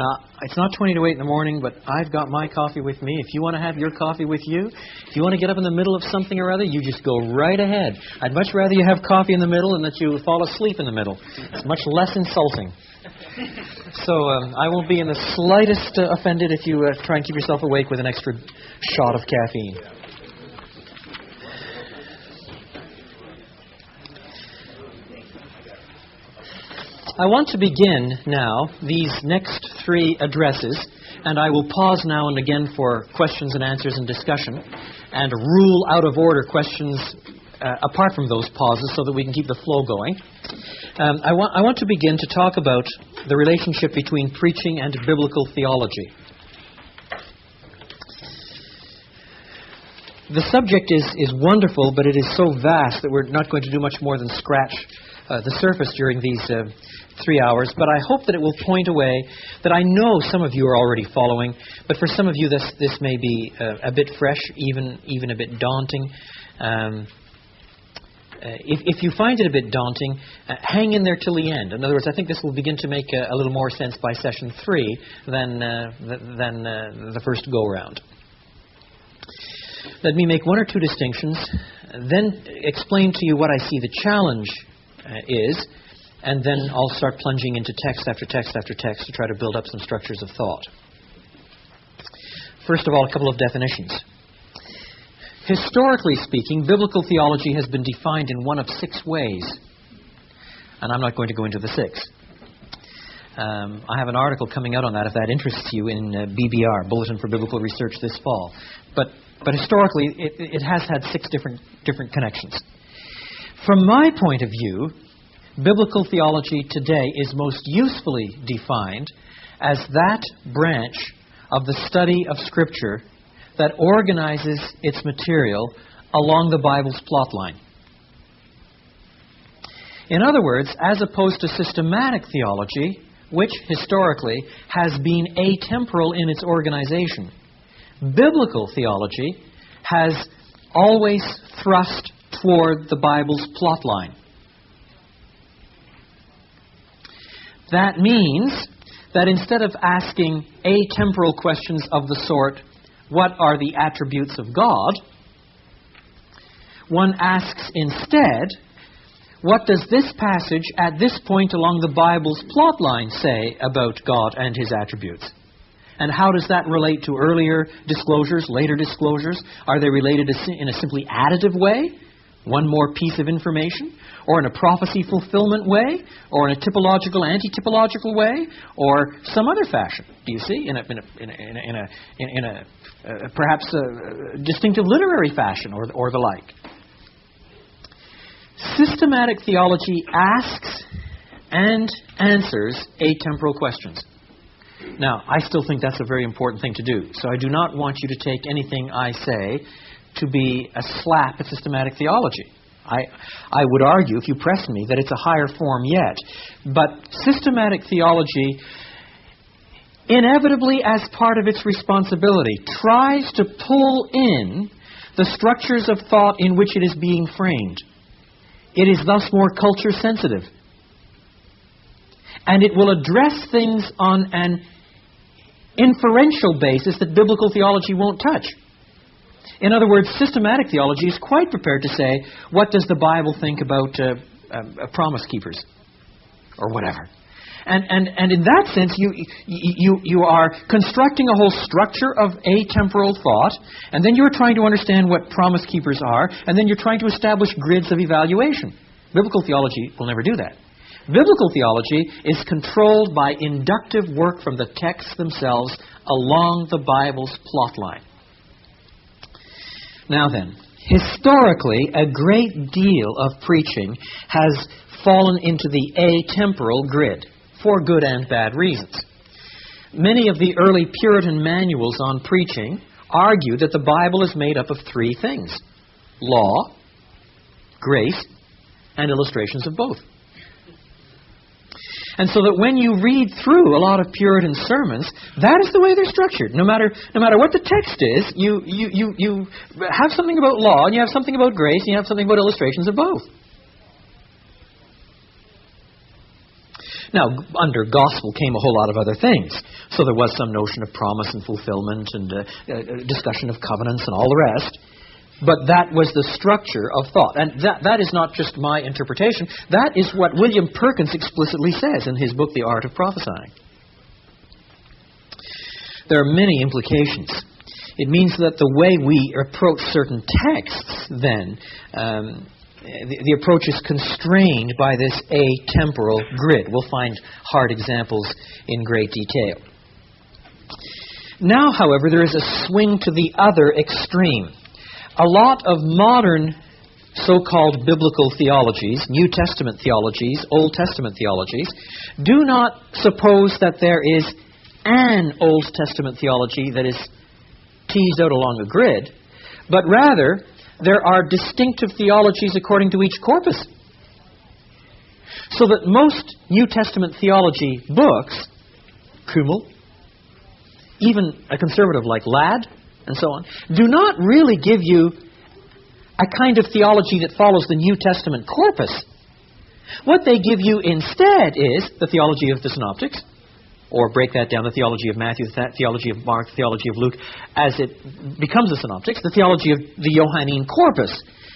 Now, it's not 20 to 8 in the morning, but I've got my coffee with me. If you want to have your coffee with you, if you want to get up in the middle of something or other, you just go right ahead. I'd much rather you have coffee in the middle than that you fall asleep in the middle. It's much less insulting. So I won't be in the slightest offended if you try and keep yourself awake with an extra shot of caffeine. I want to begin now these next 3 addresses, and I will pause now and again for questions and answers and discussion, and rule out of order questions apart from those pauses so that we can keep the flow going. I want to begin to talk about the relationship between preaching and biblical theology. The subject is wonderful, but it is so vast that we're not going to do much more than scratch the surface during these 3 hours, but I hope that it will point a way that I know some of you are already following, but for some of you this may be a bit fresh, even a bit daunting. If you find it a bit daunting, hang in there till the end. In other words, I think this will begin to make a little more sense by session 3 than the first go-round. Let me make 1 or 2 distinctions, then explain to you what I see the challenge is, and then I'll start plunging into text after text after text to try to build up some structures of thought. First of all, a couple of definitions. Historically speaking, biblical theology has been defined in one of 6 ways, and I'm not going to go into the 6. I have an article coming out on that if that interests you in BBR, Bulletin for Biblical Research, this fall. But historically, it has had 6 different connections. From my point of view, biblical theology today is most usefully defined as that branch of the study of Scripture that organizes its material along the Bible's plot line. In other words, as opposed to systematic theology, which historically has been atemporal in its organization, biblical theology has always thrust toward the Bible's plot line. That means that instead of asking atemporal questions of the sort, what are the attributes of God, one asks instead, what does this passage at this point along the Bible's plot line say about God and His attributes? And how does that relate to earlier disclosures, later disclosures? Are they related in a simply additive way? One more piece of information? Or in a prophecy fulfillment way? Or in a typological, anti-typological way? Or some other fashion? Do you see? In a perhaps a distinctive literary fashion or the like. Systematic theology asks and answers atemporal questions. Now, I still think that's a very important thing to do. So I do not want you to take anything I say to be a slap at systematic theology. I would argue, if you press me, that it's a higher form yet. But systematic theology, inevitably as part of its responsibility, tries to pull in the structures of thought in which it is being framed. It is thus more culture sensitive. And it will address things on an inferential basis that biblical theology won't touch. In other words, systematic theology is quite prepared to say, what does the Bible think about promise keepers? Or whatever. And in that sense, you are constructing a whole structure of atemporal thought, and then you're trying to understand what promise keepers are, and then you're trying to establish grids of evaluation. Biblical theology will never do that. Biblical theology is controlled by inductive work from the texts themselves along the Bible's plot line. Now then, historically, a great deal of preaching has fallen into the atemporal grid, for good and bad reasons. Many of the early Puritan manuals on preaching argue that the Bible is made up of 3 things: law, grace, and illustrations of both. And so that when you read through a lot of Puritan sermons, that is the way they're structured. No matter what the text is, you have something about law, and you have something about grace, and you have something about illustrations of both. Now, under gospel came a whole lot of other things. So there was some notion of promise and fulfillment and discussion of covenants and all the rest. But that was the structure of thought. And that is not just my interpretation. That is what William Perkins explicitly says in his book, The Art of Prophesying. There are many implications. It means that the way we approach certain texts, then, the approach is constrained by this atemporal grid. We'll find hard examples in great detail. Now, however, there is a swing to the other extreme. A lot of modern so-called biblical theologies, New Testament theologies, Old Testament theologies, do not suppose that there is an Old Testament theology that is teased out along a grid, but rather there are distinctive theologies according to each corpus. So that most New Testament theology books, Kummel, even a conservative like Ladd, and so on, do not really give you a kind of theology that follows the New Testament corpus. What they give you instead is the theology of the Synoptics, or break that down, the theology of Matthew, the theology of Mark, the theology of Luke, as it becomes the Synoptics, the theology of the Johannine corpus,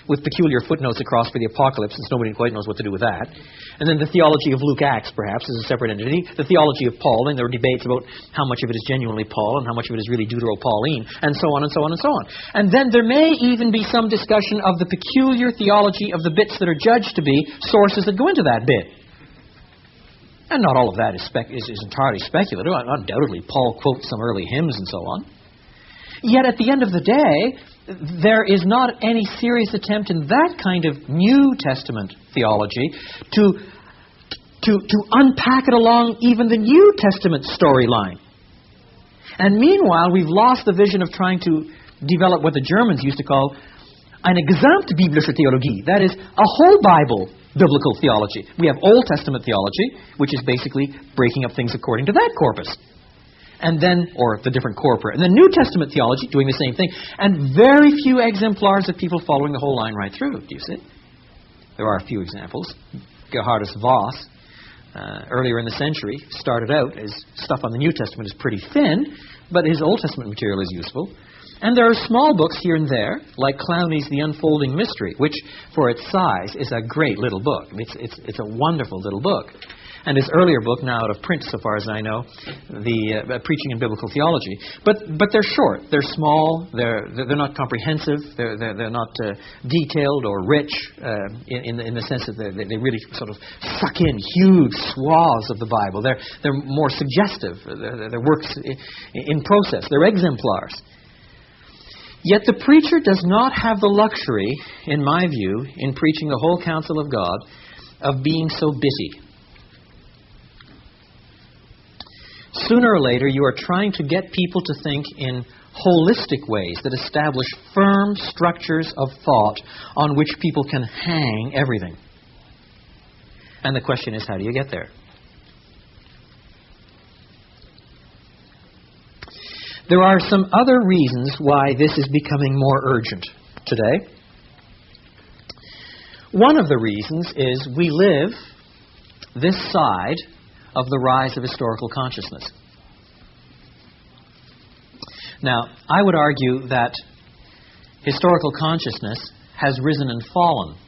with peculiar footnotes across for the Apocalypse, since nobody quite knows what to do with that. And then the theology of Luke Acts, perhaps, is a separate entity. The theology of Paul, and there are debates about how much of it is genuinely Paul and how much of it is really Deutero-Pauline, and so on and so on and so on. And then there may even be some discussion of the peculiar theology of the bits that are judged to be sources that go into that bit. And not all of that is entirely speculative. Undoubtedly, Paul quotes some early hymns and so on. Yet at the end of the day, there is not any serious attempt in that kind of New Testament theology to unpack it along even the New Testament storyline. And meanwhile, we've lost the vision of trying to develop what the Germans used to call eine gesamtbiblische Theologie. That is, a whole Bible biblical theology. We have Old Testament theology, which is basically breaking up things according to that corpus. And then, or the different corpora. And then New Testament theology, doing the same thing. And very few exemplars of people following the whole line right through. Do you see? There are a few examples. Gerhardus Voss, earlier in the century, started out as stuff on the New Testament is pretty thin, but his Old Testament material is useful. And there are small books here and there, like Clowney's The Unfolding Mystery, which, for its size, is a great little book. It's a wonderful little book. And his earlier book, now out of print so far as I know, the Preaching in Biblical Theology. But they're short, they're small, they're not comprehensive, they're not detailed or rich in the sense that they really sort of suck in huge swaths of the Bible. They're more suggestive. They're works in process. They're exemplars. Yet the preacher does not have the luxury, in my view, in preaching the whole counsel of God, of being so busy. Sooner or later, you are trying to get people to think in holistic ways that establish firm structures of thought on which people can hang everything. And the question is, how do you get there? There are some other reasons why this is becoming more urgent today. One of the reasons is we live this side of the rise of historical consciousness. Now, I would argue that historical consciousness has risen and fallen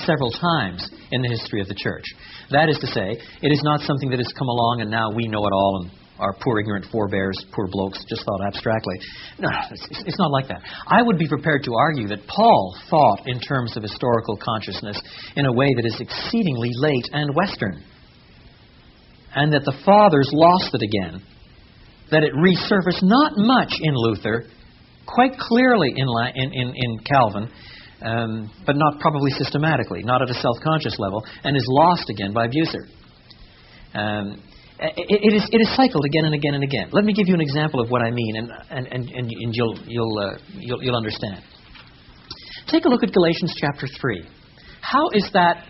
several times in the history of the church. That is to say, it is not something that has come along and now we know it all and our poor ignorant forebears, poor blokes, just thought abstractly. No, it's not like that. I would be prepared to argue that Paul thought in terms of historical consciousness in a way that is exceedingly late and Western. And that the fathers lost it again. That it resurfaced not much in Luther, quite clearly in Calvin, but not probably systematically, not at a self-conscious level, and is lost again by Bucer. It is cycled again and again and again. Let me give you an example of what I mean, and you'll understand. Take a look at Galatians chapter 3. How is that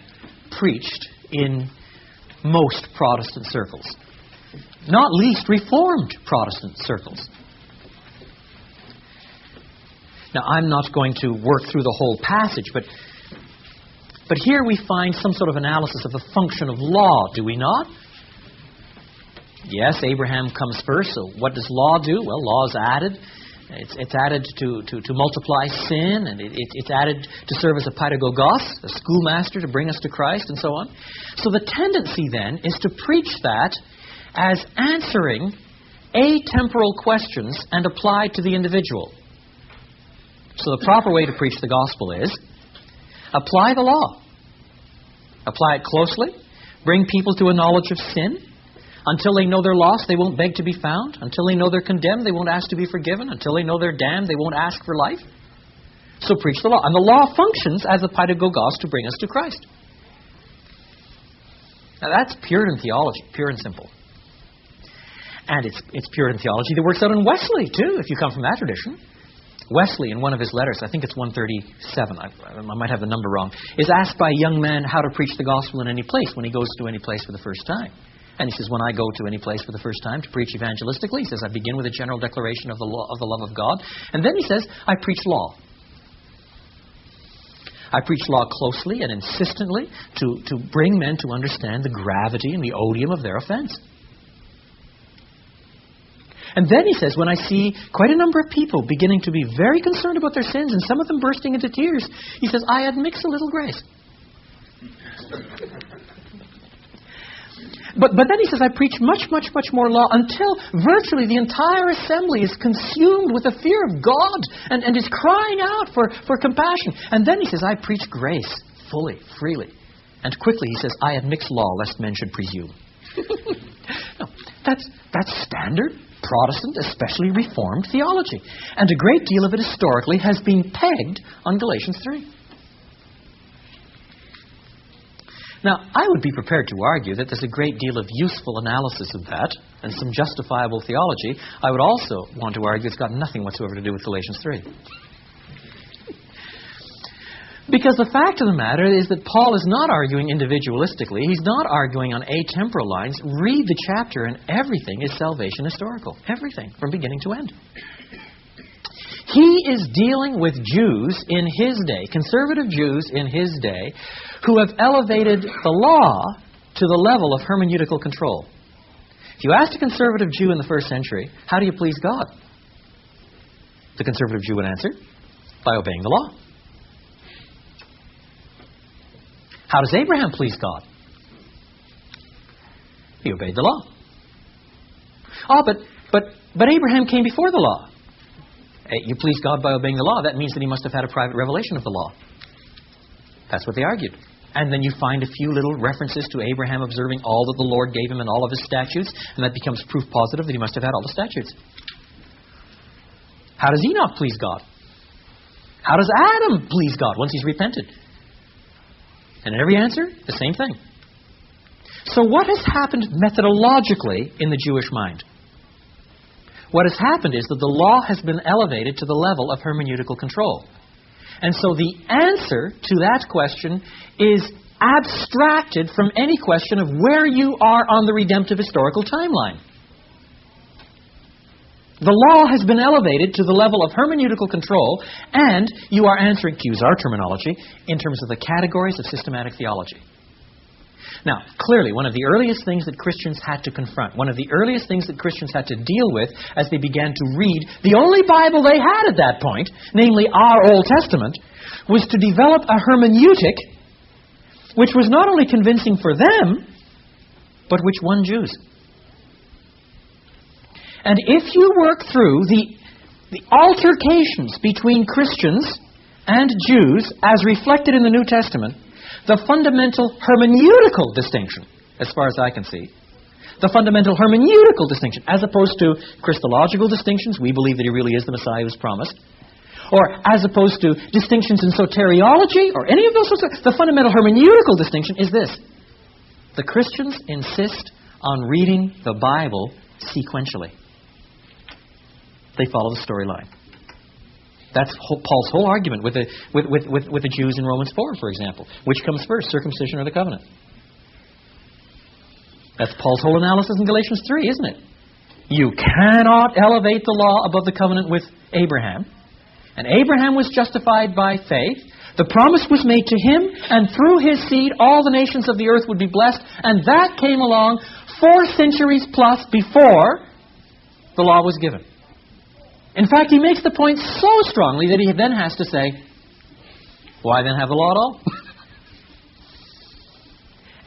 preached in most Protestant circles? Not least Reformed Protestant circles. Now, I'm not going to work through the whole passage, but here we find some sort of analysis of the function of law, do we not? Yes, Abraham comes first, so what does law do? Well, law is added. It's added to multiply sin, and it's added to serve as a pedagogos, a schoolmaster to bring us to Christ, and so on. So the tendency then is to preach that as answering atemporal questions and applied to the individual. So the proper way to preach the gospel is apply the law. Apply it closely. Bring people to a knowledge of sin. Until they know they're lost, they won't beg to be found. Until they know they're condemned, they won't ask to be forgiven. Until they know they're damned, they won't ask for life. So preach the law. And the law functions as a pedagogos to bring us to Christ. Now that's Puritan theology, pure and simple. And it's Puritan theology that works out in Wesley, too, if you come from that tradition. Wesley, in one of his letters, I think it's 137, I might have the number wrong, is asked by a young man how to preach the gospel in any place when he goes to any place for the first time. And he says, when I go to any place for the first time to preach evangelistically, he says, I begin with a general declaration of the love of God. And then he says, I preach law. I preach law closely and insistently to bring men to understand the gravity and the odium of their offense. And then he says, when I see quite a number of people beginning to be very concerned about their sins and some of them bursting into tears, he says, I admix a little grace. But then he says, I preach much, much, much more law until virtually the entire assembly is consumed with the fear of God and is crying out for compassion. And then he says, I preach grace fully, freely. And quickly he says, I admix law lest men should presume. No, that's standard Protestant, especially Reformed theology. And a great deal of it historically has been pegged on Galatians 3. Now, I would be prepared to argue that there's a great deal of useful analysis of that and some justifiable theology. I would also want to argue it's got nothing whatsoever to do with Galatians 3. Because the fact of the matter is that Paul is not arguing individualistically. He's not arguing on atemporal lines. Read the chapter and everything is salvation historical. Everything, from beginning to end. He is dealing with Jews in his day, conservative Jews in his day, who have elevated the law to the level of hermeneutical control. If you asked a conservative Jew in the first century, how do you please God? The conservative Jew would answer, by obeying the law. How does Abraham please God? He obeyed the law. Oh, but Abraham came before the law. You please God by obeying the law. That means that he must have had a private revelation of the law. That's what they argued. And then you find a few little references to Abraham observing all that the Lord gave him and all of his statutes, and that becomes proof positive that he must have had all the statutes. How does Enoch please God? How does Adam please God once he's repented? And in every answer, the same thing. So what has happened methodologically in the Jewish mind? What has happened is that the law has been elevated to the level of hermeneutical control. And so the answer to that question is abstracted from any question of where you are on the redemptive historical timeline. The law has been elevated to the level of hermeneutical control, and you are answering, to use our terminology, in terms of the categories of systematic theology. Now, clearly, one of the earliest things that Christians had to confront, one of the earliest things that Christians had to deal with as they began to read the only Bible they had at that point, namely our Old Testament, was to develop a hermeneutic which was not only convincing for them, but which won Jews. And if you work through the altercations between Christians and Jews as reflected in the New Testament, the fundamental hermeneutical distinction, as far as I can see, the fundamental hermeneutical distinction, as opposed to Christological distinctions, we believe that he really is the Messiah who's promised, or as opposed to distinctions in soteriology, or any of those sorts of, the fundamental hermeneutical distinction is this. The Christians insist on reading the Bible sequentially. They follow the storyline. That's Paul's whole argument with the Jews in Romans 4, for example. Which comes first, circumcision or the covenant? That's Paul's whole analysis in Galatians 3, isn't it? You cannot elevate the law above the covenant with Abraham. And Abraham was justified by faith. The promise was made to him, and through his seed all the nations of the earth would be blessed. And that came along 4 centuries plus before the law was given. In fact, he makes the point so strongly that he then has to say, why then have the law at all?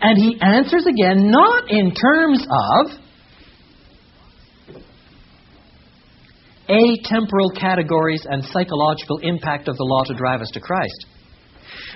And he answers again, not in terms of atemporal categories and psychological impact of the law to drive us to Christ.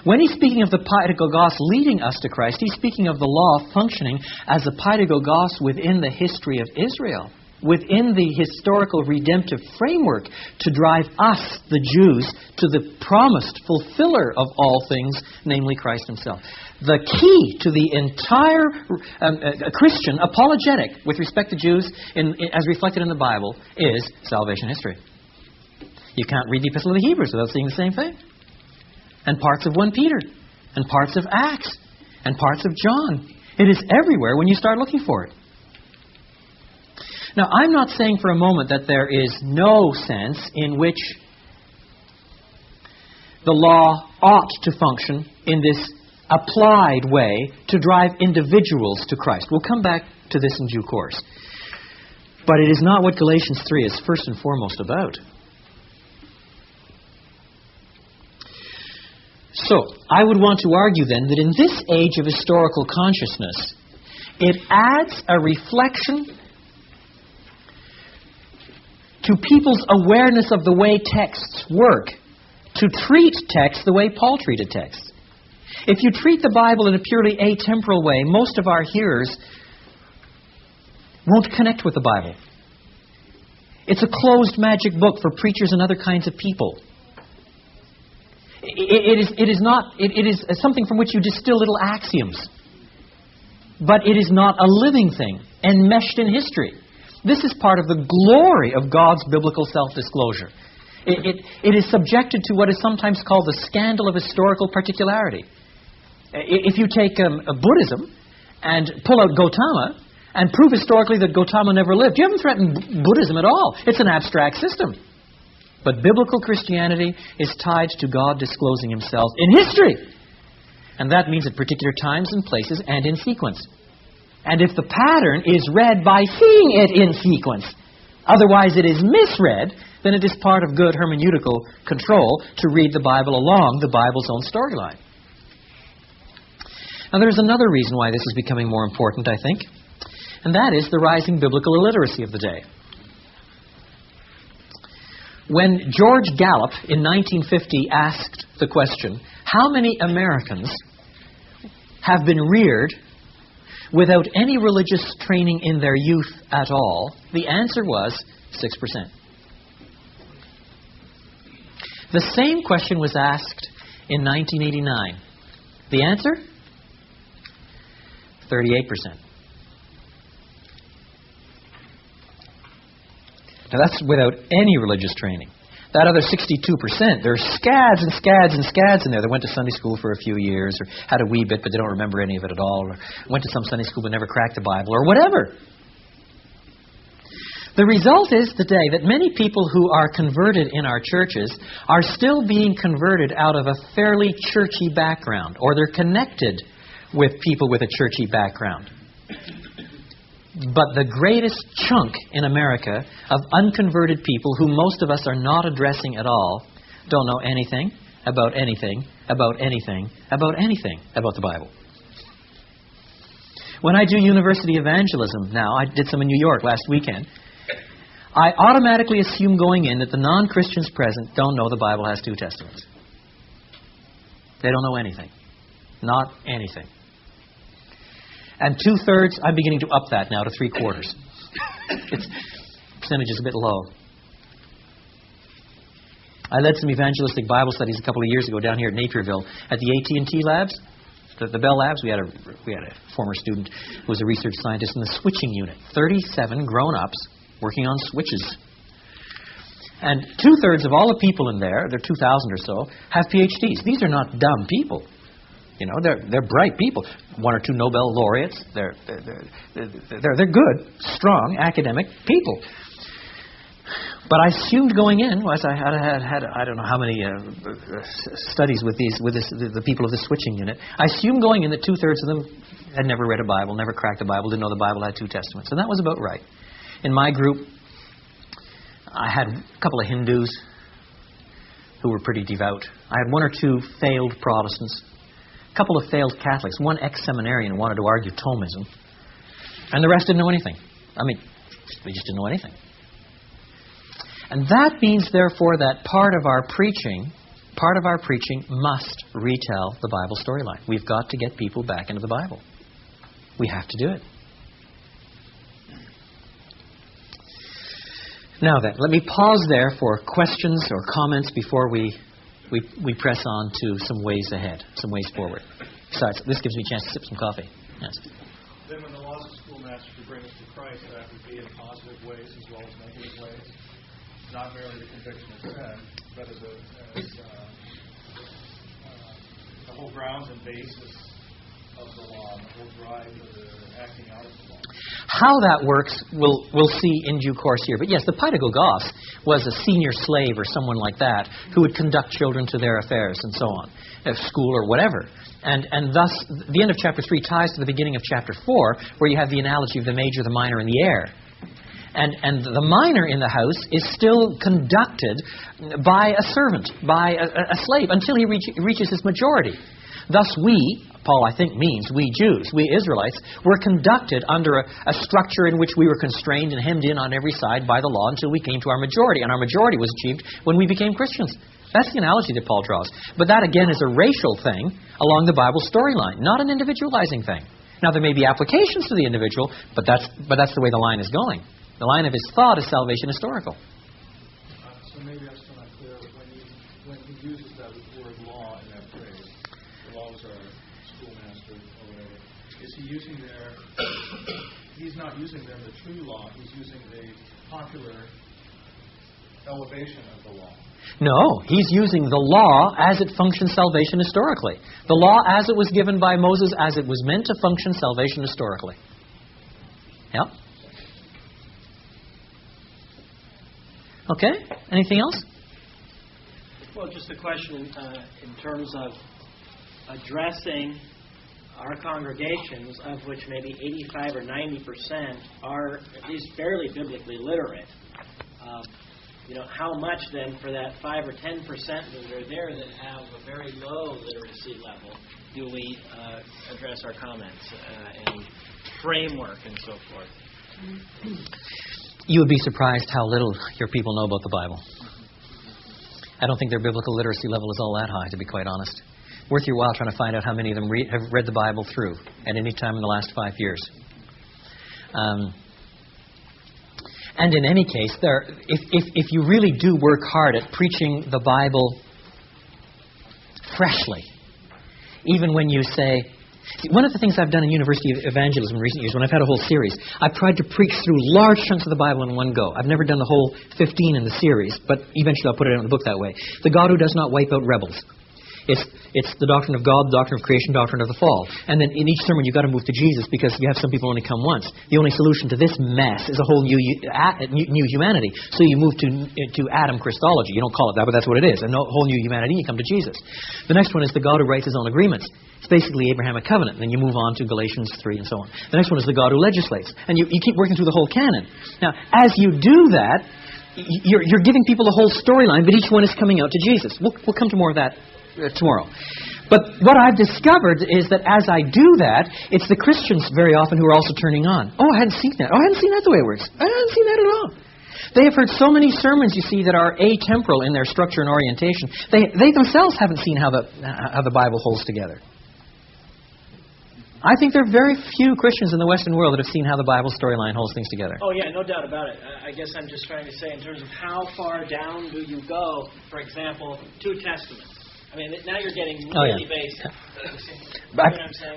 When he's speaking of the paidagogos leading us to Christ, he's speaking of the law functioning as a paidagogos within the history of Israel, within the historical redemptive framework to drive us, the Jews, to the promised fulfiller of all things, namely Christ himself. The key to the entire Christian apologetic with respect to Jews, as reflected in the Bible, is salvation history. You can't read the Epistle of the Hebrews without seeing the same thing. And parts of 1 Peter, and parts of Acts, and parts of John. It is everywhere when you start looking for it. Now, I'm not saying for a moment that there is no sense in which the law ought to function in this applied way to drive individuals to Christ. We'll come back to this in due course. But it is not what Galatians 3 is first and foremost about. So, I would want to argue then that in this age of historical consciousness, it adds a reflection to people's awareness of the way texts work, to treat texts the way Paul treated texts. If you treat the Bible in a purely atemporal way, most of our hearers won't connect with the Bible. It's a closed magic book for preachers and other kinds of people. It is something from which you distill little axioms. But it is not a living thing, enmeshed in history. This is part of the glory of God's biblical self-disclosure. It is subjected to what is sometimes called the scandal of historical particularity. If you take Buddhism and pull out Gautama and prove historically that Gautama never lived, you haven't threatened Buddhism at all. It's an abstract system. But biblical Christianity is tied to God disclosing himself in history. And that means at particular times and places and in sequence. And if the pattern is read by seeing it in sequence, otherwise it is misread, then it is part of good hermeneutical control to read the Bible along the Bible's own storyline. Now there's another reason why this is becoming more important, I think, and that is the rising biblical illiteracy of the day. When George Gallup in 1950 asked the question, how many Americans have been reared without any religious training in their youth at all, the answer was 6%. The same question was asked in 1989. The answer? 38%. Now that's without any religious training. That other 62%, there are scads and scads and scads in there that went to Sunday school for a few years, or had a wee bit but they don't remember any of it at all, or went to some Sunday school but never cracked the Bible, or whatever. The result is today that many people who are converted in our churches are still being converted out of a fairly churchy background, or they're connected with people with a churchy background. But the greatest chunk in America of unconverted people who most of us are not addressing at all don't know anything about anything, about anything, about anything about the Bible. When I do university evangelism now, I did some in New York last weekend, I automatically assume going in that the non-Christians present don't know the Bible has 2 testaments. They don't know anything. Not anything. And 2/3, I'm beginning to up that now to 3/4. Its percentage is a bit low. I led some evangelistic Bible studies a couple of years ago down here at Napierville at the AT&T labs, the Bell labs. We had a former student who was a research scientist in the switching unit. 37 grown-ups working on switches. And 2/3 of all the people in there, there are 2,000 or so, have PhDs. These are not dumb people. You know, they're bright people. 1 or 2 Nobel laureates. They're good, strong, academic people. But I assumed going in, as I had I don't know how many studies with the people of the switching unit. I assumed going in that 2/3 of them had never read a Bible, never cracked a Bible, didn't know the Bible had 2 testaments, and that was about right. In my group, I had a couple of Hindus who were pretty devout. I had 1 or 2 failed Protestants, a couple of failed Catholics, 1 ex-seminarian who wanted to argue Thomism, and the rest didn't know anything. I mean, they just didn't know anything. And that means, therefore, that part of our preaching must retell the Bible storyline. We've got to get people back into the Bible. We have to do it. Now then, let me pause there for questions or comments before we press on to some ways ahead, some ways forward. Besides, this gives me a chance to sip some coffee. Yes. Then when the laws of schoolmaster bring us to Christ, that would be in positive ways as well as negative ways. Not merely the conviction of sin, but as the whole grounds and basis of the law, the whole drive of the acting out of the law. How that works, we'll see in due course here. But yes, the Paidagogos was a senior slave or someone like that who would conduct children to their affairs and so on, at school or whatever. And thus, the end of chapter 3 ties to the beginning of chapter 4, where you have the analogy of the major, the minor, and the heir. And the minor in the house is still conducted by a servant, by a slave, until he reaches his majority. Thus we, Paul I think means we Jews, we Israelites, were conducted under a structure in which we were constrained and hemmed in on every side by the law until we came to our majority. And our majority was achieved when we became Christians. That's the analogy that Paul draws. But that again is a racial thing along the Bible storyline, not an individualizing thing. Now there may be applications to the individual, but that's the way the line is going. The line of his thought is salvation historical. So maybe I'm still not clear. When he uses that word law in that phrase, the laws are schoolmaster or whatever, is he using he's not using them the true law, he's using the popular elevation of the law. No, he's using the law as it functions salvation historically. The law as it was given by Moses, as it was meant to function salvation historically. Yep. Okay, anything else? Well, just a question in terms of addressing our congregations, of which maybe 85 or 90% are at least fairly biblically literate. How much then for that 5 or 10% that are there that have a very low literacy level do we address our comments and framework and so forth? You would be surprised how little your people know about the Bible. I don't think their biblical literacy level is all that high, to be quite honest. Worth your while trying to find out how many of them have read the Bible through at any time in the last 5 years. And in any case, if you really do work hard at preaching the Bible freshly, even when you say... One of the things I've done in University Evangelism in recent years, when I've had a whole series, I've tried to preach through large chunks of the Bible in one go. I've never done the whole 15 in the series, but eventually I'll put it out in the book that way. The God who does not wipe out rebels. It's the doctrine of God, the doctrine of creation, doctrine of the fall. And then in each sermon you've got to move to Jesus because you have some people only come once. The only solution to this mess is a whole new humanity. So you move to Adam Christology. You don't call it that, but that's what it is. A whole new humanity, you come to Jesus. The next one is the God who writes his own agreements. It's basically Abrahamic covenant. And then you move on to Galatians 3 and so on. The next one is the God who legislates. And you keep working through the whole canon. Now, as you do that, you're giving people the whole storyline, but each one is coming out to Jesus. We'll come to more of that tomorrow. But what I've discovered is that as I do that, it's the Christians very often who are also turning on. Oh, I hadn't seen that. Oh, I hadn't seen that the way it works. I hadn't seen that at all. They have heard so many sermons, you see, that are atemporal in their structure and orientation. They themselves haven't seen how the Bible holds together. I think there are very few Christians in the Western world that have seen how the Bible storyline holds things together. Oh, yeah, no doubt about it. I guess I'm just trying to say in terms of how far down do you go, for example, 2 Testaments. I mean, now you're getting really basic.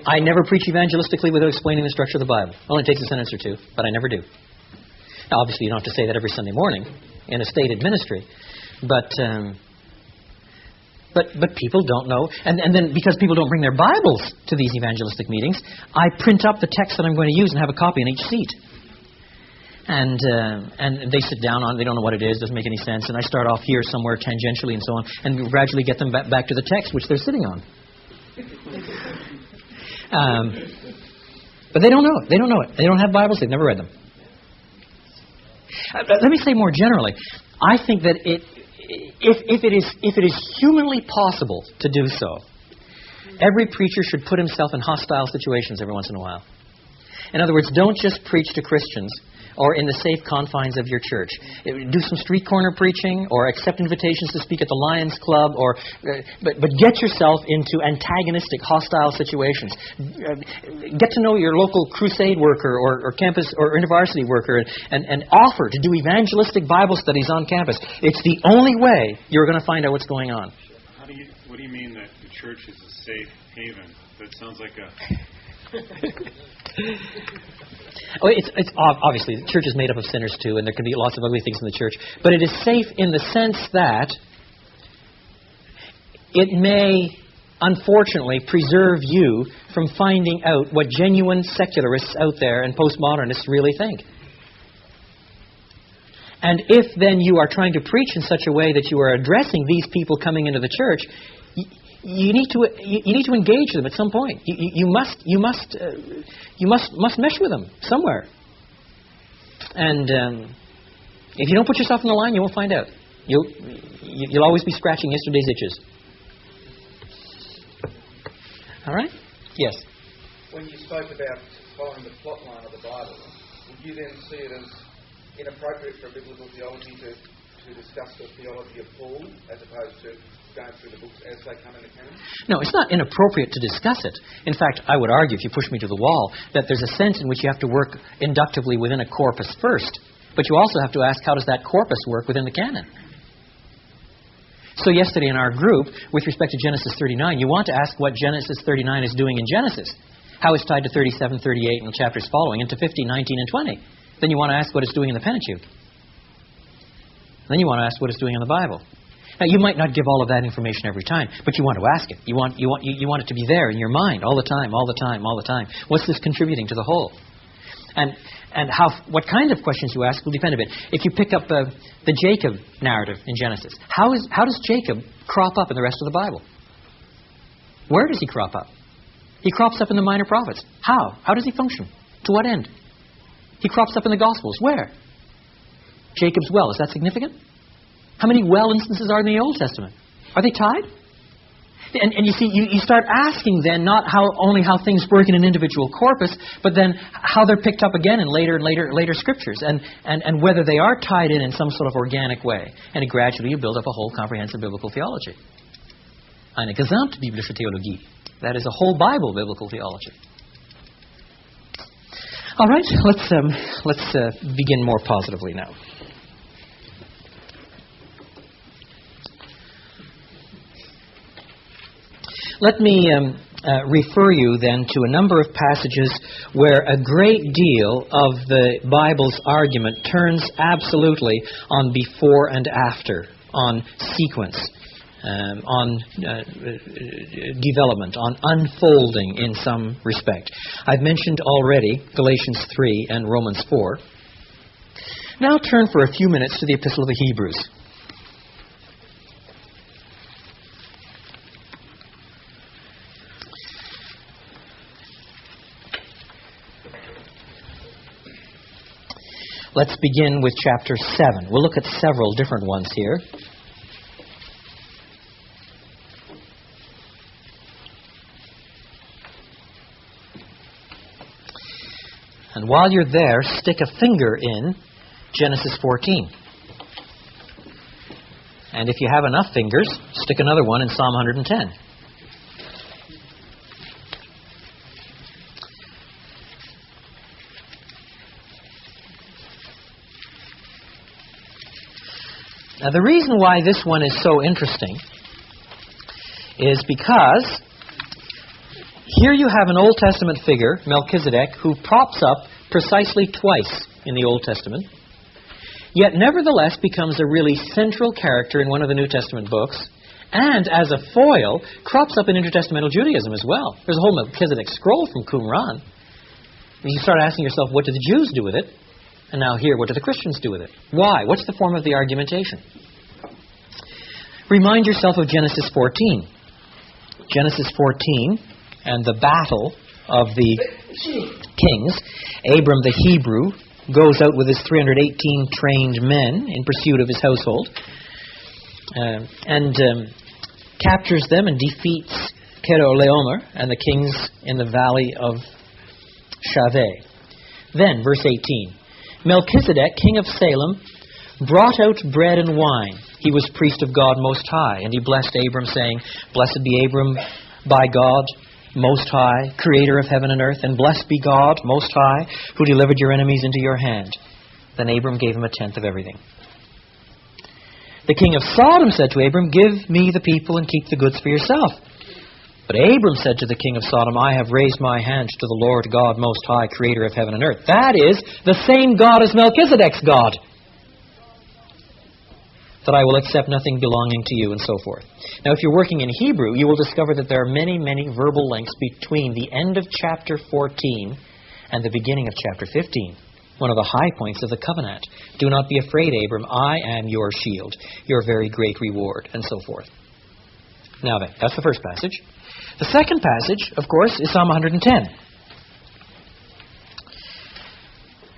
I never preach evangelistically without explaining the structure of the Bible. It only takes a sentence or 2, but I never do. Now, obviously, you don't have to say that every Sunday morning in a stated ministry, but people don't know. And then because people don't bring their Bibles to these evangelistic meetings, I print up the text that I'm going to use and have a copy in each seat. And they sit down on it. They don't know what it is. Doesn't make any sense. And I start off here somewhere tangentially and so on, and gradually get them back to the text which they're sitting on. But they don't know it. They don't know it. They don't have Bibles. They've never read them. Let me say more generally. I think that if it is humanly possible to do so, every preacher should put himself in hostile situations every once in a while. In other words, don't just preach to Christians or in the safe confines of your church. Do some street corner preaching or accept invitations to speak at the Lions Club, but get yourself into antagonistic, hostile situations. Get to know your local crusade worker or campus or university worker and offer to do evangelistic Bible studies on campus. It's the only way you're going to find out what's going on. What do you mean that the church is a safe haven? That sounds like a... It's obviously, the church is made up of sinners too, and there can be lots of ugly things in the church. But it is safe in the sense that it may, unfortunately, preserve you from finding out what genuine secularists out there and postmodernists really think. And if then you are trying to preach in such a way that you are addressing these people coming into the church, you need to engage them at some point. You must mesh with them somewhere. And if you don't put yourself on the line, you won't find out. You'll always be scratching yesterday's itches. All right? Yes. When you spoke about following the plot line of the Bible, would you then see it as inappropriate for biblical theology to discuss the theology of Paul as opposed to going through the books as they come in the canon? No, it's not inappropriate to discuss it. In fact, I would argue, if you push me to the wall, that there's a sense in which you have to work inductively within a corpus first. But you also have to ask, how does that corpus work within the canon? So yesterday in our group, with respect to Genesis 39, you want to ask what Genesis 39 is doing in Genesis. How it's tied to 37, 38, and the chapters following, and to 50, 19, and 20. Then you want to ask what it's doing in the Pentateuch. Then you want to ask what it's doing in the Bible. Now, you might not give all of that information every time, but you want to ask it. You want it to be there in your mind all the time, all the time, all the time. What's this contributing to the whole? And what kind of questions you ask will depend a bit. If you pick up the Jacob narrative in Genesis, how does Jacob crop up in the rest of the Bible? Where does he crop up? He crops up in the minor prophets. How? How does he function? To what end? He crops up in the Gospels. Where? Jacob's well. Is that significant? How many well instances are in the Old Testament? Are they tied? And you see, you start asking then not only how things work in an individual corpus, but then how they're picked up again in later scriptures, and whether they are tied in some sort of organic way. And gradually you build up a whole comprehensive biblical theology. Eine gesamtbiblische Theologie. That is a whole Bible biblical theology. All right, let's begin more positively now. Let me refer you then to a number of passages where a great deal of the Bible's argument turns absolutely on before and after, on sequence, on development, on unfolding in some respect. I've mentioned already Galatians 3 and Romans 4. Now turn for a few minutes to the Epistle of the Hebrews. Let's begin with chapter 7. We'll look at several different ones here. And while you're there, stick a finger in Genesis 14. And if you have enough fingers, stick another one in Psalm 110. Now, the reason why this one is so interesting is because here you have an Old Testament figure, Melchizedek, who pops up precisely twice in the Old Testament, yet nevertheless becomes a really central character in one of the New Testament books, and as a foil, crops up in intertestamental Judaism as well. There's a whole Melchizedek scroll from Qumran. And you start asking yourself, what do the Jews do with it? And now here, what do the Christians do with it? Why? What's the form of the argumentation? Remind yourself of Genesis 14. Genesis 14 and the battle of the kings. Abram the Hebrew goes out with his 318 trained men in pursuit of his household and captures them and defeats Kedorlaomer and the kings in the valley of Shaveh. Then, verse 18, Melchizedek, king of Salem, brought out bread and wine. He was priest of God Most High, and he blessed Abram, saying, Blessed be Abram by God Most High, creator of heaven and earth, and blessed be God Most High, who delivered your enemies into your hand. Then Abram gave him a tenth of everything. The king of Sodom said to Abram, Give me the people and keep the goods for yourself. But Abram said to the king of Sodom, I have raised my hand to the Lord God Most High, creator of heaven and earth. That is the same God as Melchizedek's God, that I will accept nothing belonging to you, and so forth. Now, if you're working in Hebrew, you will discover that there are many, many verbal links between the end of chapter 14 and the beginning of chapter 15. One of the high points of the covenant. Do not be afraid, Abram. I am your shield, your very great reward, and so forth. Now then, that's the first passage. The second passage, of course, is Psalm 110.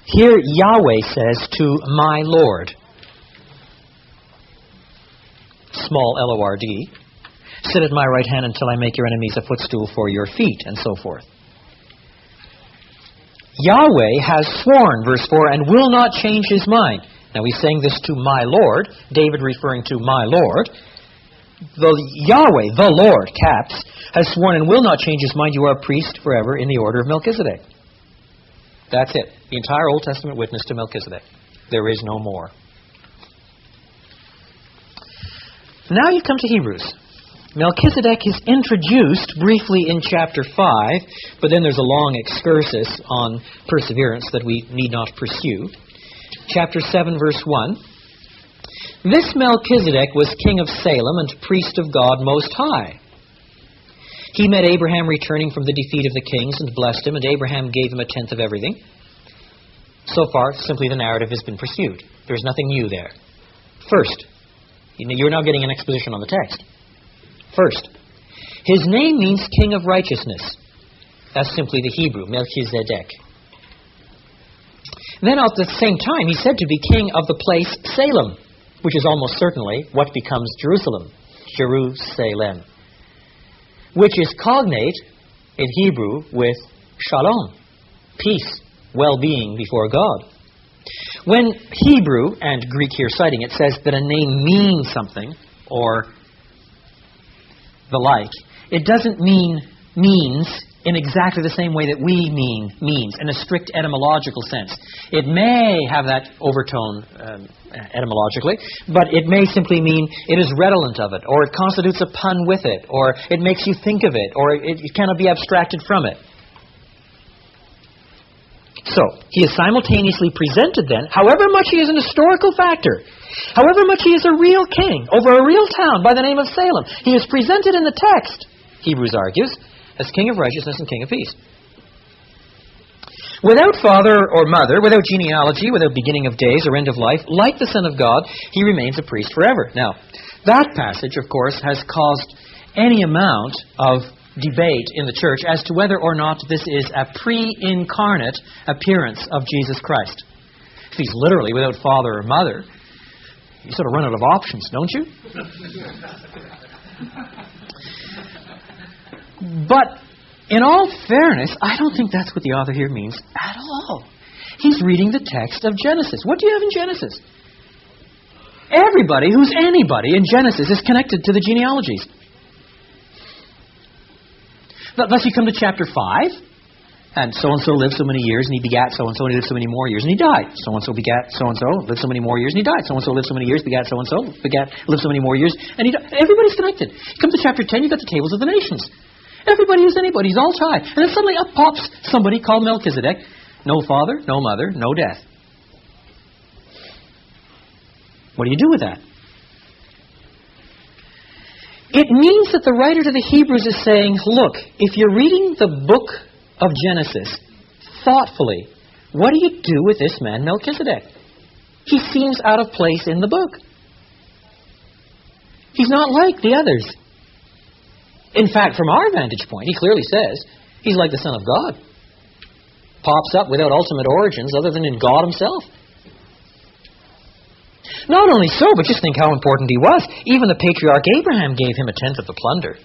Here Yahweh says to my Lord, small L-O-R-D, sit at my right hand until I make your enemies a footstool for your feet, and so forth. Yahweh has sworn, verse 4, and will not change his mind. Now he's saying this to my Lord, David referring to my Lord. The Yahweh, the Lord, caps, has sworn and will not change his mind. You are a priest forever in the order of Melchizedek. That's it. The entire Old Testament witness to Melchizedek. There is no more. Now you come to Hebrews. Melchizedek is introduced briefly in chapter 5, but then there's a long excursus on perseverance that we need not pursue. Chapter 7, verse 1. This Melchizedek was king of Salem and priest of God Most High. He met Abraham returning from the defeat of the kings and blessed him, and Abraham gave him a tenth of everything. So far, simply the narrative has been pursued. There's nothing new there. First, you're now getting an exposition on the text. First, his name means king of righteousness. That's simply the Hebrew, Melchizedek. Then at the same time, he's said to be king of the place Salem, which is almost certainly what becomes Jerusalem, Jerusalem, which is cognate in Hebrew with shalom, peace, well-being before God. When Hebrew and Greek here citing it says that a name means something, or the like, it doesn't mean means in exactly the same way that we mean means, in a strict etymological sense. It may have that overtone etymologically, but it may simply mean it is redolent of it, or it constitutes a pun with it, or it makes you think of it, or it cannot be abstracted from it. So, he is simultaneously presented then, however much he is an historical factor, however much he is a real king over a real town by the name of Salem, he is presented in the text, Hebrews argues, as king of righteousness and king of peace. Without father or mother, without genealogy, without beginning of days or end of life, like the Son of God, he remains a priest forever. Now, that passage, of course, has caused any amount of debate in the church as to whether or not this is a pre-incarnate appearance of Jesus Christ. If he's literally without father or mother, you sort of run out of options, don't you? But in all fairness, I don't think that's what the author here means at all. He's reading the text of Genesis. What do you have in Genesis? Everybody who's anybody in Genesis is connected to the genealogies. Thus you come to chapter 5, and so-and-so lived so many years, and he begat so-and-so, and he lived so many more years, and he died. So-and-so begat so-and-so, lived so many more years, and he died. So-and-so lived so many years, begat so-and-so, lived so many more years, and he died. Everybody's connected. You come to chapter 10, you've got the tables of the nations. Everybody who's anybody, he's all tied. And then suddenly up pops somebody called Melchizedek. No father, no mother, no death. What do you do with that? It means that the writer to the Hebrews is saying, look, if you're reading the book of Genesis thoughtfully, what do you do with this man Melchizedek? He seems out of place in the book. He's not like the others. In fact, from our vantage point, he clearly says he's like the Son of God. Pops up without ultimate origins other than in God himself. Not only so, but just think how important he was. Even the patriarch Abraham gave him a tenth of the plunder.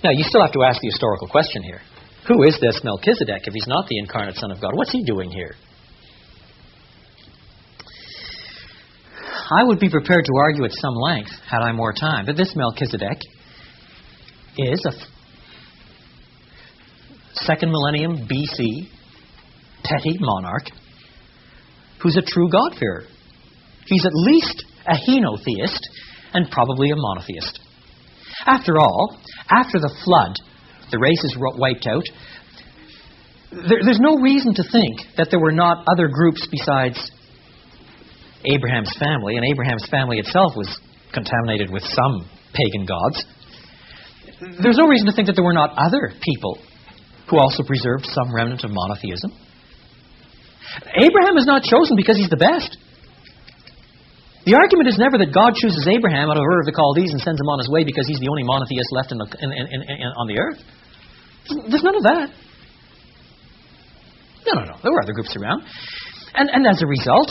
Now, you still have to ask the historical question here. Who is this Melchizedek if he's not the incarnate Son of God? What's he doing here? I would be prepared to argue at some length, had I more time, that this Melchizedek is a second millennium BC petty monarch who's a true God-fearer. He's at least a henotheist and probably a monotheist. After all, after the flood, the race is wiped out. There's no reason to think that there were not other groups besides Abraham's family, and Abraham's family itself was contaminated with some pagan gods. There's no reason to think that there were not other people who also preserved some remnant of monotheism. Abraham is not chosen because he's the best. The argument is never that God chooses Abraham out of Ur of the Chaldees and sends him on his way because he's the only monotheist left on the earth. There's none of that. No. There were other groups around. And as a result,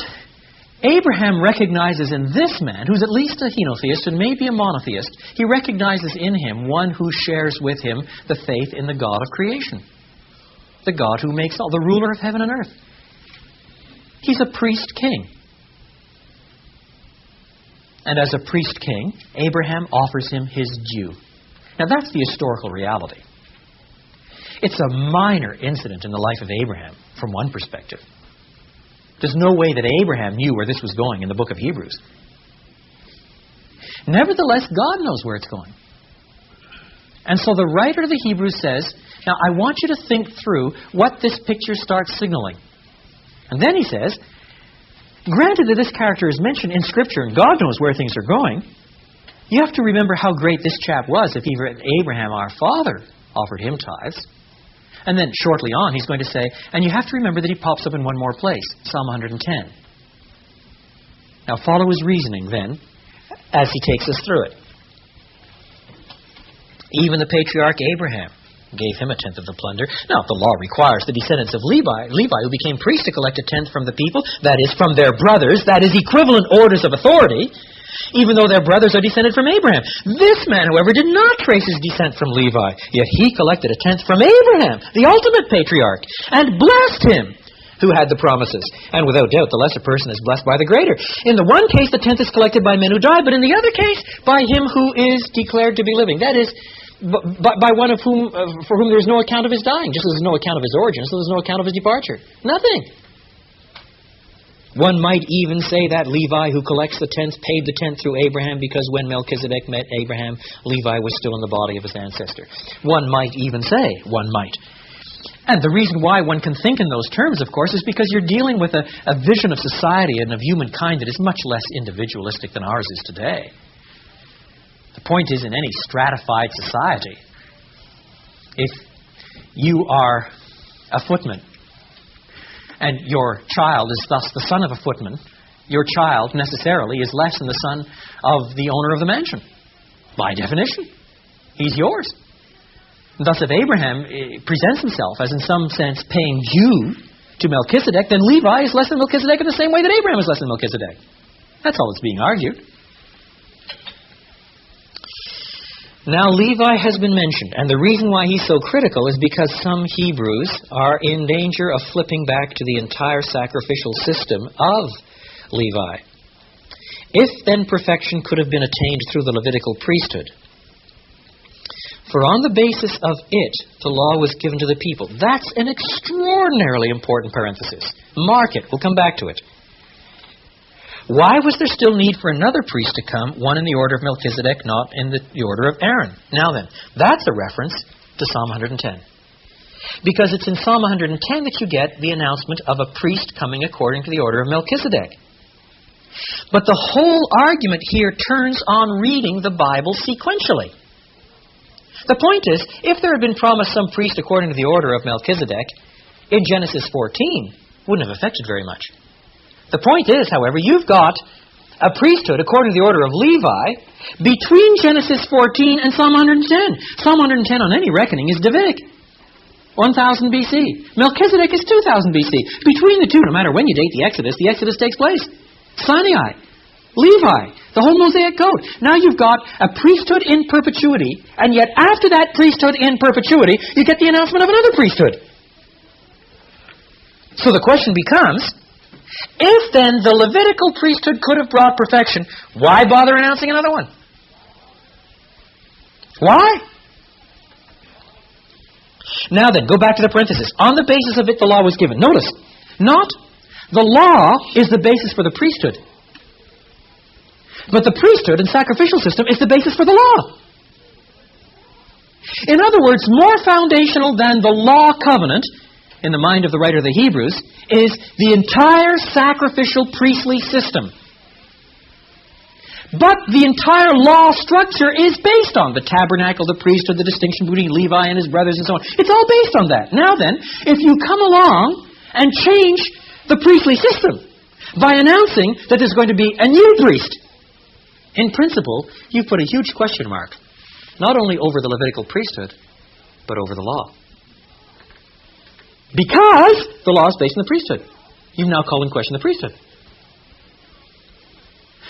Abraham recognizes in this man, who's at least a henotheist and maybe a monotheist, he recognizes in him one who shares with him the faith in the God of creation. The God who makes all, the ruler of heaven and earth. He's a priest king. And as a priest king, Abraham offers him his due. Now that's the historical reality. It's a minor incident in the life of Abraham from one perspective. There's no way that Abraham knew where this was going in the book of Hebrews. Nevertheless, God knows where it's going. And so the writer of the Hebrews says, now I want you to think through what this picture starts signaling. And then he says, granted that this character is mentioned in Scripture and God knows where things are going, you have to remember how great this chap was if even Abraham, our father, offered him tithes. And then shortly on, he's going to say, and you have to remember that he pops up in one more place, Psalm 110. Now follow his reasoning then, as he takes us through it. Even the patriarch Abraham gave him a tenth of the plunder. Now, the law requires the descendants of Levi who became priests to collect a tenth from the people, that is, from their brothers, that is, equivalent orders of authority, even though their brothers are descended from Abraham. This man, however, did not trace his descent from Levi, yet he collected a tenth from Abraham, the ultimate patriarch, and blessed him who had the promises. And without doubt, the lesser person is blessed by the greater. In the one case, the tenth is collected by men who die, but in the other case, by him who is declared to be living. That is, by one of whom, for whom there is no account of his dying, just as there's no account of his origin, so there's no account of his departure. Nothing. One might even say that Levi, who collects the tenth, paid the tenth through Abraham because when Melchizedek met Abraham, Levi was still in the body of his ancestor. One might even say, one might. And the reason why one can think in those terms, of course, is because you're dealing with a vision of society and of humankind that is much less individualistic than ours is today. The point is, in any stratified society, if you are a footman and your child is thus the son of a footman, your child necessarily is less than the son of the owner of the mansion. By definition, he's yours. And thus, if Abraham presents himself as in some sense paying due to Melchizedek, then Levi is less than Melchizedek in the same way that Abraham is less than Melchizedek. That's all that's being argued. Now, Levi has been mentioned, and the reason why he's so critical is because some Hebrews are in danger of flipping back to the entire sacrificial system of Levi. If then perfection could have been attained through the Levitical priesthood, for on the basis of it, the law was given to the people. That's an extraordinarily important parenthesis. Mark it. We'll come back to it. Why was there still need for another priest to come, one in the order of Melchizedek, not in the order of Aaron? Now then, that's a reference to Psalm 110. Because it's in Psalm 110 that you get the announcement of a priest coming according to the order of Melchizedek. But the whole argument here turns on reading the Bible sequentially. The point is, if there had been promised some priest according to the order of Melchizedek, in Genesis 14 wouldn't have affected very much. The point is, however, you've got a priesthood according to the order of Levi between Genesis 14 and Psalm 110. Psalm 110 on any reckoning is Davidic. 1000 BC. Melchizedek is 2000 BC. Between the two, no matter when you date the Exodus takes place. Sinai, Levi, the whole Mosaic Code. Now you've got a priesthood in perpetuity, and yet after that priesthood in perpetuity, you get the announcement of another priesthood. So the question becomes, if then the Levitical priesthood could have brought perfection, why bother announcing another one? Why? Now then, go back to the parenthesis. On the basis of it, the law was given. Notice, not the law is the basis for the priesthood, but the priesthood and sacrificial system is the basis for the law. In other words, more foundational than the law covenant, in the mind of the writer of the Hebrews, is the entire sacrificial priestly system. But the entire law structure is based on the tabernacle, the priesthood, the distinction between Levi and his brothers, and so on. It's all based on that. Now then, if you come along and change the priestly system by announcing that there's going to be a new priest, in principle, you've put a huge question mark, not only over the Levitical priesthood, but over the law. Because the law is based on the priesthood. You've now called in question the priesthood.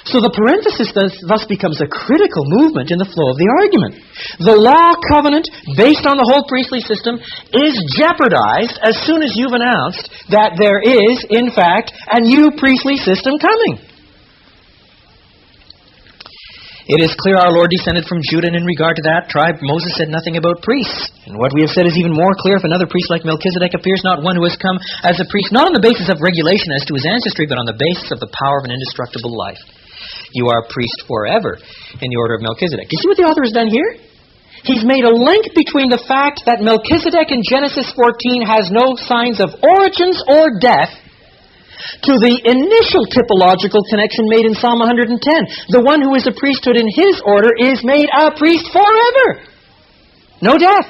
So the parenthesis thus becomes a critical movement in the flow of the argument. The law covenant, based on the whole priestly system, is jeopardized as soon as you've announced that there is, in fact, a new priestly system coming. It is clear our Lord descended from Judah, and in regard to that tribe, Moses said nothing about priests. And what we have said is even more clear. If another priest like Melchizedek appears, not one who has come as a priest, not on the basis of regulation as to his ancestry, but on the basis of the power of an indestructible life. You are a priest forever in the order of Melchizedek. You see what the author has done here? He's made a link between the fact that Melchizedek in Genesis 14 has no signs of origins or death to the initial typological connection made in Psalm 110. The one who is a priesthood in his order is made a priest forever. No death.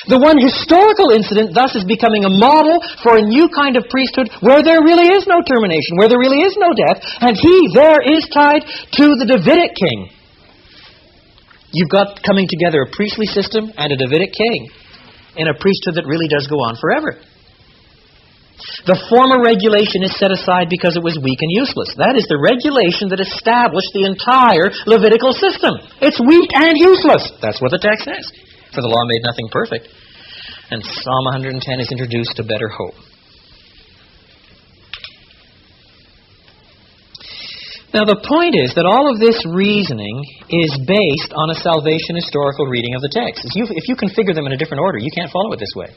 The one historical incident thus is becoming a model for a new kind of priesthood where there really is no termination, where there really is no death, and he there is tied to the Davidic king. You've got coming together a priestly system and a Davidic king in a priesthood that really does go on forever. The former regulation is set aside because it was weak and useless. That is the regulation that established the entire Levitical system. It's weak and useless. That's what the text says. For the law made nothing perfect. And Psalm 110 is introduced to better hope. Now the point is that all of this reasoning is based on a salvation historical reading of the text. If you configure them in a different order, you can't follow it this way.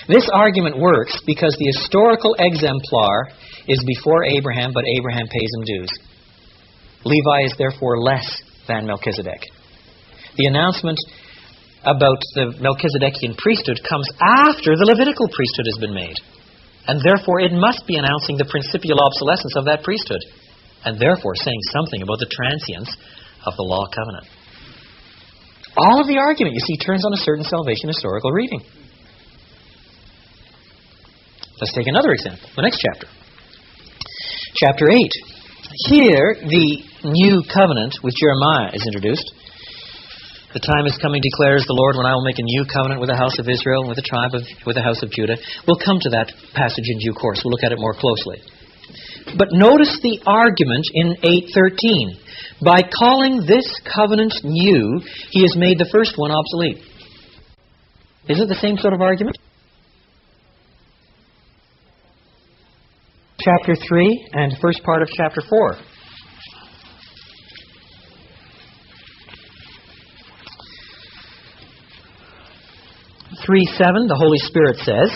This argument works because the historical exemplar is before Abraham, but Abraham pays him dues. Levi is therefore less than Melchizedek. The announcement about the Melchizedekian priesthood comes after the Levitical priesthood has been made. And therefore it must be announcing the principial obsolescence of that priesthood, and therefore saying something about the transience of the law covenant. All of the argument, you see, turns on a certain salvation historical reading. Let's take another example, the next chapter. Chapter 8. Here, the new covenant with Jeremiah is introduced. The time is coming, declares the Lord, when I will make a new covenant with the house of Israel and with the house of Judah. We'll come to that passage in due course. We'll look at it more closely. But notice the argument in 8:13. By calling this covenant new, he has made the first one obsolete. Isn't it the same sort of argument? Chapter 3 and first part of chapter 4. (3:7), the Holy Spirit says,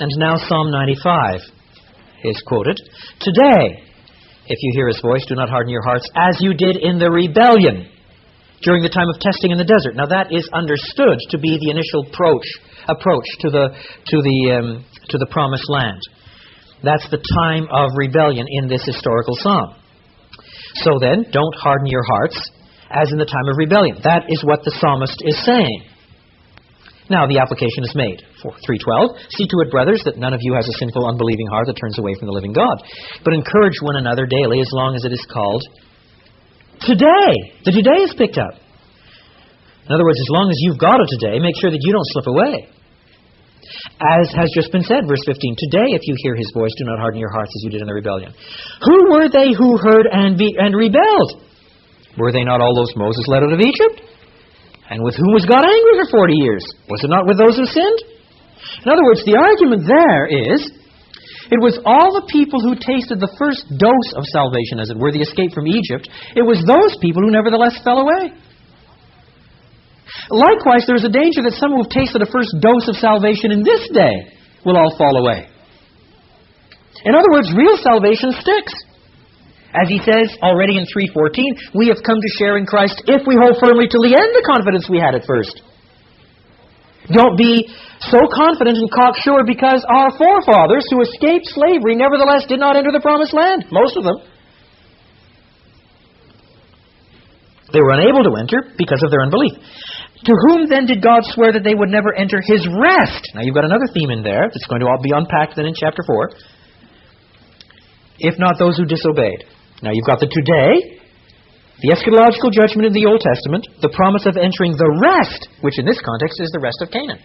and now Psalm 95 is quoted. Today, if you hear his voice, do not harden your hearts as you did in the rebellion during the time of testing in the desert. Now that is understood to be the initial approach to the promised land. That's the time of rebellion in this historical psalm. So then, don't harden your hearts as in the time of rebellion. That is what the psalmist is saying. Now, the application is made. 3:12, see to it, brothers, that none of you has a sinful, unbelieving heart that turns away from the living God. But encourage one another daily as long as it is called today. The today is picked up. In other words, as long as you've got a today, make sure that you don't slip away. As has just been said, verse 15, today if you hear his voice, do not harden your hearts as you did in the rebellion. Who were they who heard and rebelled? Were they not all those Moses led out of Egypt? And with whom was God angry for 40 years? Was it not with those who sinned? In other words, the argument there is, it was all the people who tasted the first dose of salvation, as it were, the escape from Egypt. It was those people who nevertheless fell away. Likewise, there is a danger that some who have tasted a first dose of salvation in this day will all fall away. In other words, real salvation sticks. As he says already in 3:14, we have come to share in Christ if we hold firmly till the end the confidence we had at first. Don't be so confident and cocksure because our forefathers who escaped slavery nevertheless did not enter the promised land. Most of them. They were unable to enter because of their unbelief. To whom then did God swear that they would never enter his rest? Now you've got another theme in there that's going to all be unpacked then in chapter 4. If not those who disobeyed. Now you've got the today, the eschatological judgment in the Old Testament, the promise of entering the rest, which in this context is the rest of Canaan.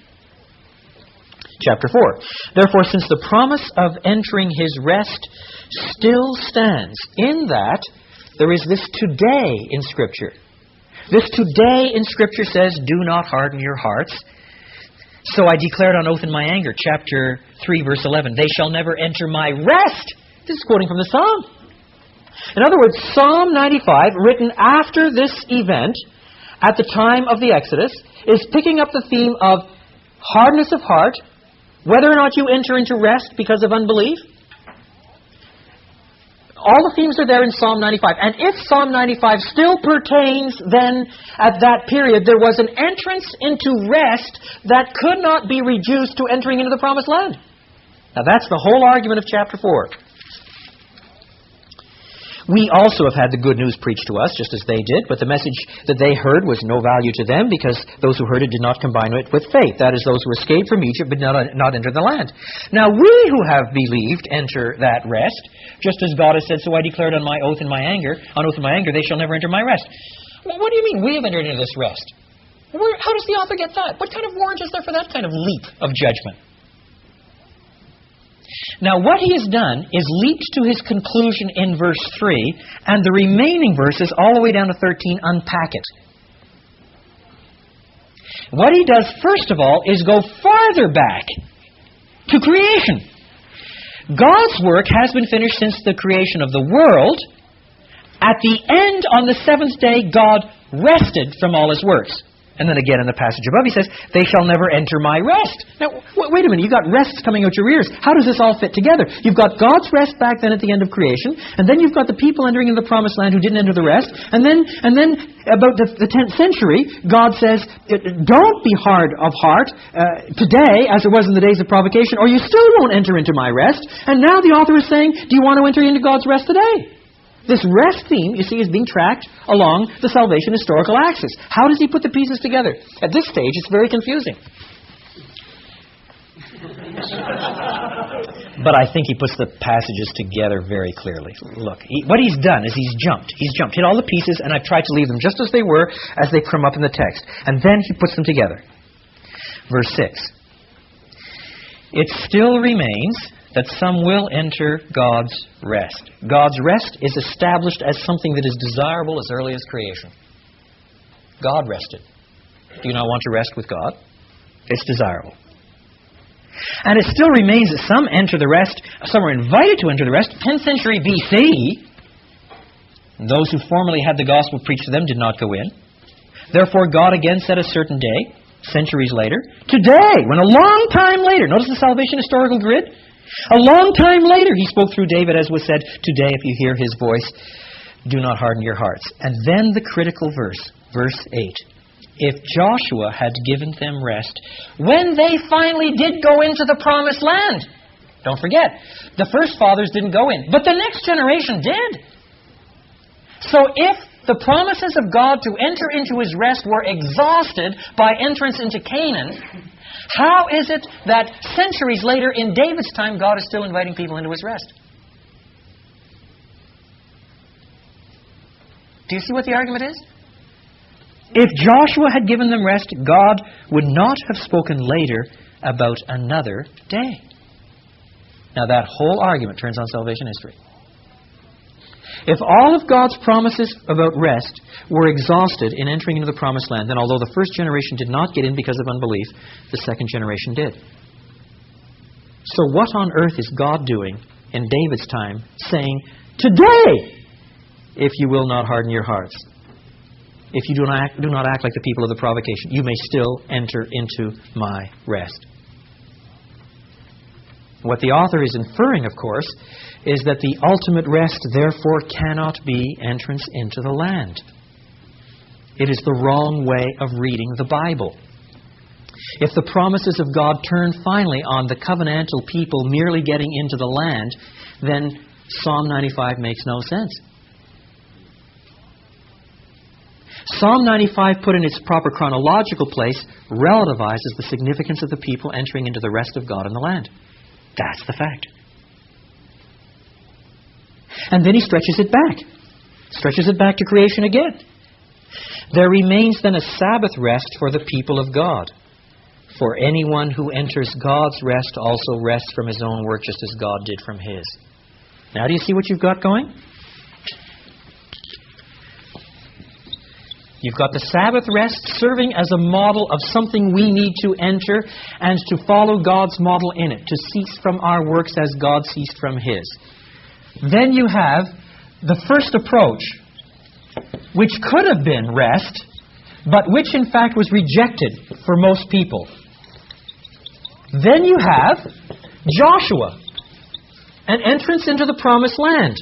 Chapter 4. Therefore, since the promise of entering his rest still stands, in that there is this today in Scripture. This today in Scripture says, do not harden your hearts. So I declared on oath in my anger, chapter 3, verse 11, they shall never enter my rest. This is quoting from the Psalm. In other words, Psalm 95, written after this event, at the time of the Exodus, is picking up the theme of hardness of heart, whether or not you enter into rest because of unbelief. All the themes are there in Psalm 95. And if Psalm 95 still pertains, then at that period there was an entrance into rest that could not be reduced to entering into the promised land. Now that's the whole argument of chapter 4. We also have had the good news preached to us, just as they did, but the message that they heard was no value to them because those who heard it did not combine it with faith. That is, those who escaped from Egypt but not enter the land. Now we who have believed enter that rest, just as God has said, so I declared on oath in my anger, they shall never enter my rest. What do you mean we have entered into this rest? How does the author get that? What kind of warrant is there for that kind of leap of judgment? Now, what he has done is leaped to his conclusion in verse 3, and the remaining verses, all the way down to 13, unpack it. What he does, first of all, is go farther back to creation. God's work has been finished since the creation of the world. At the end, on the seventh day, God rested from all his works. And then again in the passage above, he says, they shall never enter my rest. Now, wait a minute, you've got rests coming out your ears. How does this all fit together? You've got God's rest back then at the end of creation, and then you've got the people entering into the promised land who didn't enter the rest, and then about the 10th century, God says, don't be hard of heart today, as it was in the days of provocation, or you still won't enter into my rest. And now the author is saying, do you want to enter into God's rest today? This rest theme, you see, is being tracked along the salvation historical axis. How does he put the pieces together? At this stage, it's very confusing. But I think he puts the passages together very clearly. Look, what he's done is he's jumped. He's hit all the pieces, and I've tried to leave them just as they were, as they come up in the text. And then he puts them together. Verse 6. It still remains that some will enter God's rest. God's rest is established as something that is desirable as early as creation. God rested. Do you not want to rest with God? It's desirable. And it still remains that some enter the rest, some are invited to enter the rest. 10th century BC, those who formerly had the gospel preached to them did not go in. Therefore God again set a certain day, centuries later, today, when a long time later, notice the salvation historical grid, a long time later, he spoke through David, as was said, today, if you hear his voice, do not harden your hearts. And then the critical verse, verse 8. If Joshua had given them rest, when they finally did go into the promised land, don't forget, the first fathers didn't go in, but the next generation did. So if the promises of God to enter into His rest were exhausted by entrance into Canaan, how is it that centuries later in David's time God is still inviting people into His rest? Do you see what the argument is? If Joshua had given them rest, God would not have spoken later about another day. Now that whole argument turns on salvation history. If all of God's promises about rest were exhausted in entering into the promised land, then although the first generation did not get in because of unbelief, the second generation did. So what on earth is God doing in David's time saying, today, if you will not harden your hearts, if you do not act like the people of the provocation, you may still enter into my rest? What the author is inferring, of course, is that the ultimate rest, therefore, cannot be entrance into the land. It is the wrong way of reading the Bible. If the promises of God turn finally on the covenantal people merely getting into the land, then Psalm 95 makes no sense. Psalm 95, put in its proper chronological place, relativizes the significance of the people entering into the rest of God in the land. That's the fact. And then he stretches it back. Stretches it back to creation again. There remains then a Sabbath rest for the people of God. For anyone who enters God's rest also rests from his own work, just as God did from His. Now do you see what you've got going? You've got the Sabbath rest serving as a model of something we need to enter and to follow God's model in it, to cease from our works as God ceased from His. Then you have the first approach, which could have been rest, but which in fact was rejected for most people. Then you have Joshua, an entrance into the promised land.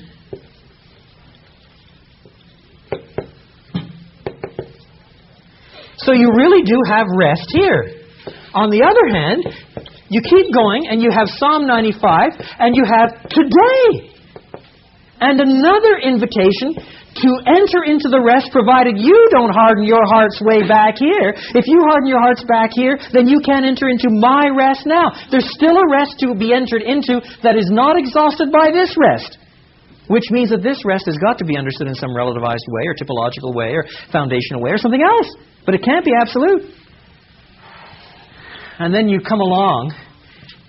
So you really do have rest here. On the other hand, you keep going and you have Psalm 95 and you have today. And another invitation to enter into the rest, provided you don't harden your hearts way back here. If you harden your hearts back here, then you can't enter into my rest now. There's still a rest to be entered into that is not exhausted by this rest. Which means that this rest has got to be understood in some relativized way or typological way or foundational way or something else. But it can't be absolute. And then you come along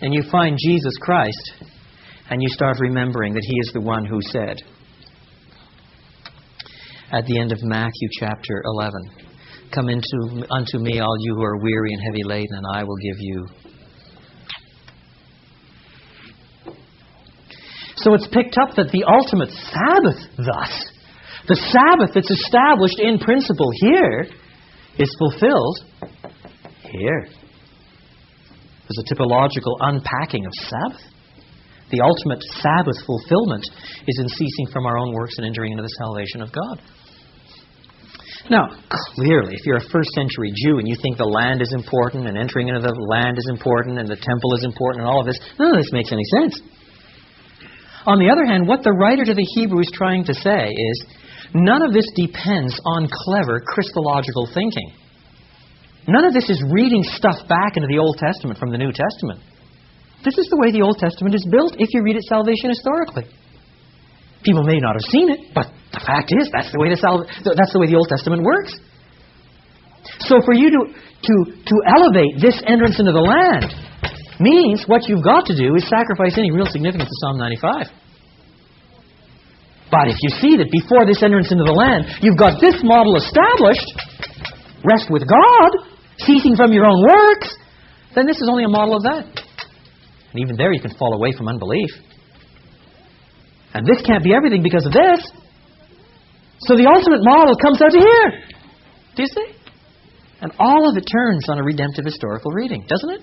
and you find Jesus Christ and you start remembering that He is the one who said at the end of Matthew chapter 11, "Come unto me, all you who are weary and heavy laden, and I will give you." So it's picked up that the ultimate Sabbath, thus, the Sabbath that's established in principle here, is fulfilled here. There's a typological unpacking of Sabbath. The ultimate Sabbath fulfillment is in ceasing from our own works and entering into the salvation of God. Now, clearly, if you're a first century Jew and you think the land is important and entering into the land is important and the temple is important and all of this, none of this makes any sense. On the other hand, what the writer to the Hebrew is trying to say is, none of this depends on clever Christological thinking. None of this is reading stuff back into the Old Testament from the New Testament. This is the way the Old Testament is built if you read it salvation historically. People may not have seen it, but the fact is that's the way the Old Testament works. So for you to elevate this entrance into the land means what you've got to do is sacrifice any real significance to Psalm 95. But if you see that before this entrance into the land, you've got this model established, rest with God, ceasing from your own works, then this is only a model of that. And even there you can fall away from unbelief. And this can't be everything because of this. So the ultimate model comes out to here. Do you see? And all of it turns on a redemptive historical reading, doesn't it?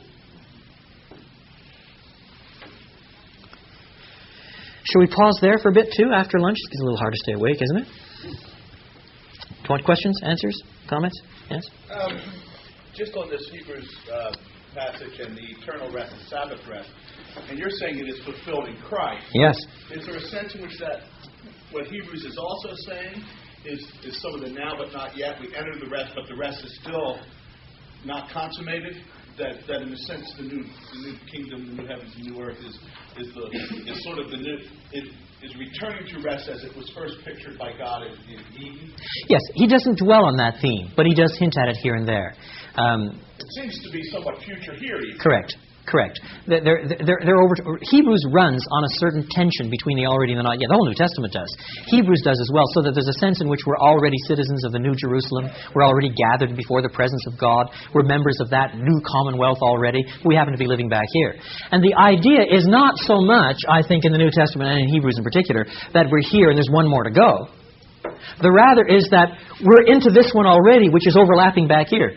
Shall we pause there for a bit too after lunch? It's a little hard to stay awake, isn't it? Do you want questions, answers, comments? Yes? Just on this Hebrews passage and the eternal rest and Sabbath rest, and you're saying it is fulfilled in Christ. Yes. Is there a sense in which that what Hebrews is also saying is some of the now but not yet. We enter the rest, but the rest is still not consummated. That in a sense, the new kingdom, the new heavens, the new earth is sort of the new is returning to rest as it was first pictured by God in Eden. Yes, he doesn't dwell on that theme, but he does hint at it here and there. It seems to be somewhat future here. Even. Correct. Hebrews runs on a certain tension between the already and the not yet. The whole New Testament does. Hebrews does as well, so that there's a sense in which we're already citizens of the New Jerusalem. We're already gathered before the presence of God. We're members of that new commonwealth already. We happen to be living back here. And the idea is not so much, I think, in the New Testament and in Hebrews in particular, that we're here and there's one more to go. The rather is that we're into this one already, which is overlapping back here.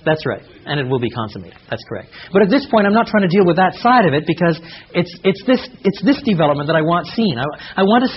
That's right, and it will be consummated. That's correct. But at this point, I'm not trying to deal with that side of it because it's this development that I want seen. I want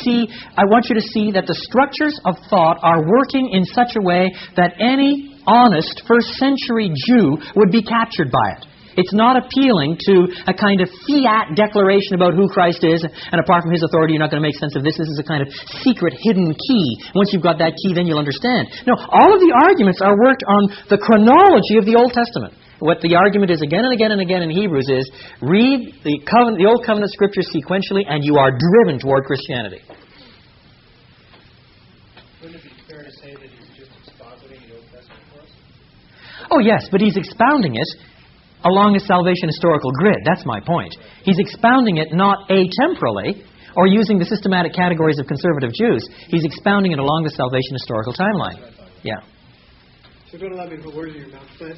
you to see that the structures of thought are working in such a way that any honest first century Jew would be captured by it. It's not appealing to a kind of fiat declaration about who Christ is, and apart from His authority, you're not going to make sense of this. This is a kind of secret, hidden key. Once you've got that key, then you'll understand. No, all of the arguments are worked on the chronology of the Old Testament. What the argument is again and again and again in Hebrews is, read the Old Covenant Scriptures sequentially, and you are driven toward Christianity. Wouldn't it be fair to say that he's just expositing the Old Testament for us? Oh, yes, but he's expounding it along a salvation historical grid. That's my point. He's expounding it not atemporally or using the systematic categories of conservative Jews. He's expounding it along the salvation historical timeline. Yeah. So don't allow me to put words in your mouth, but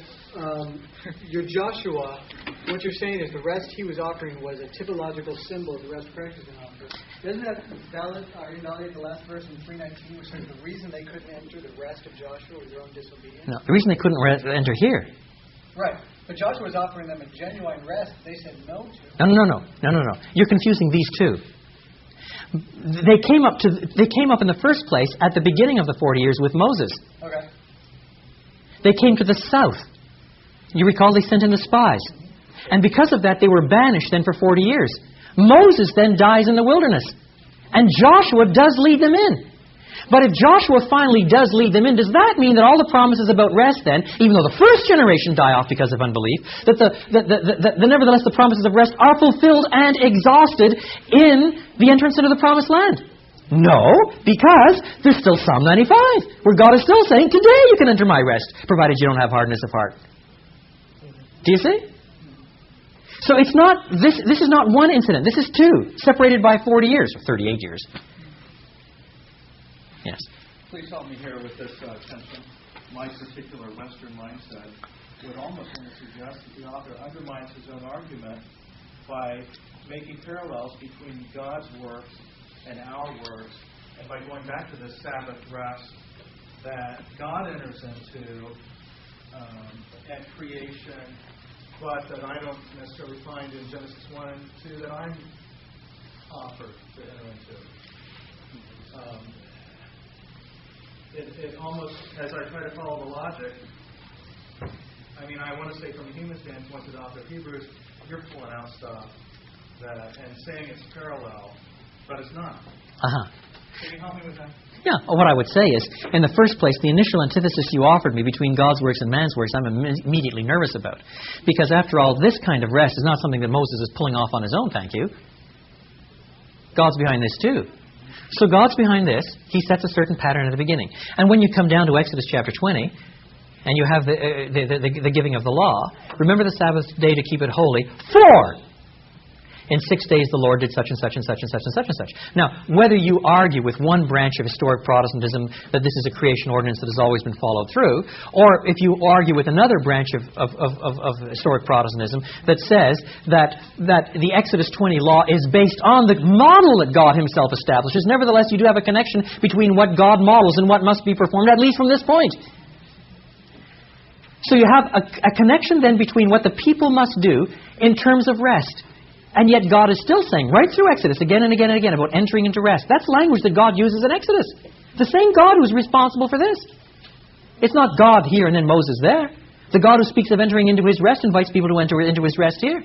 your Joshua, what you're saying is the rest he was offering was a typological symbol of the rest Christ was going to offer. Doesn't that invalidate the last verse in 3:19, which says the reason they couldn't enter the rest of Joshua was their own disobedience? No, the reason they couldn't enter here. Right. But Joshua was offering them a genuine rest they said no to. No. You're confusing these two. They came up in the first place at the beginning of the 40 years with Moses. Okay. They came to the south. You recall they sent in the spies. And because of that, they were banished then for 40 years. Moses then dies in the wilderness. And Joshua does lead them in. But if Joshua finally does lead them in, does that mean that all the promises about rest then, even though the first generation die off because of unbelief, that nevertheless the promises of rest are fulfilled and exhausted in the entrance into the promised land? No, because there's still Psalm 95, where God is still saying, today you can enter my rest, provided you don't have hardness of heart. Do you see? So it's not, this is not one incident, this is two, separated by 40 years, or 38 years. Yes. Please help me here with this tension. My particular Western mindset would almost want to suggest that the author undermines his own argument by making parallels between God's works and our works, and by going back to the Sabbath rest that God enters into at creation, but that I don't necessarily find in Genesis 1 and 2 that I'm offered to enter into. It almost, as I try to follow the logic, I want to say from a human standpoint to the author of Hebrews, you're pulling out stuff and saying it's parallel, but it's not. Can you help me with that? Yeah, what I would say is, in the first place, the initial antithesis you offered me between God's works and man's works, I'm immediately nervous about. Because after all, this kind of rest is not something that Moses is pulling off on his own, thank you. God's behind this too. So God's behind this. He sets a certain pattern at the beginning. And when you come down to Exodus chapter 20, and you have the giving of the law, remember the Sabbath day to keep it holy, for in 6 days the Lord did such and such and such and such and such and such. Now, whether you argue with one branch of historic Protestantism that this is a creation ordinance that has always been followed through, or if you argue with another branch of historic Protestantism that says that the Exodus 20 law is based on the model that God Himself establishes, nevertheless you do have a connection between what God models and what must be performed, at least from this point. So you have a connection then between what the people must do in terms of rest. And yet God is still saying, right through Exodus, again and again and again, about entering into rest. That's language that God uses in Exodus. The same God who's responsible for this. It's not God here and then Moses there. The God who speaks of entering into His rest invites people to enter into His rest here.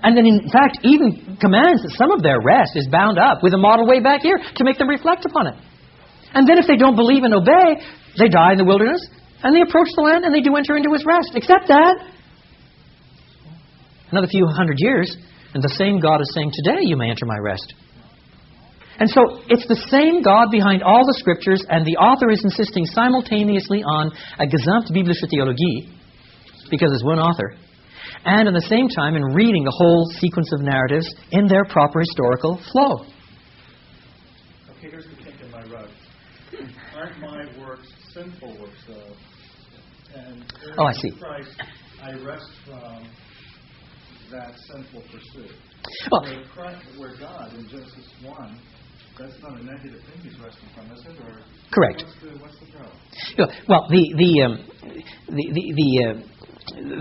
And then, in fact, even commands that some of their rest is bound up with a model way back here to make them reflect upon it. And then if they don't believe and obey, they die in the wilderness, and they approach the land, and they do enter into His rest. Except that, another few hundred years, and the same God is saying, today you may enter my rest. And so it's the same God behind all the Scriptures, and the author is insisting simultaneously on a gesamte biblische Theologie, because it's one author, and at the same time in reading the whole sequence of narratives in their proper historical flow. Okay, here's the kink in my rug. Aren't my works sinful works, though? And I see. in Christ, I rest from that sinful pursuit. Well, Where God, in Genesis 1, that's not a negative thing He's resting from, is it? Or correct. What's the problem? Well,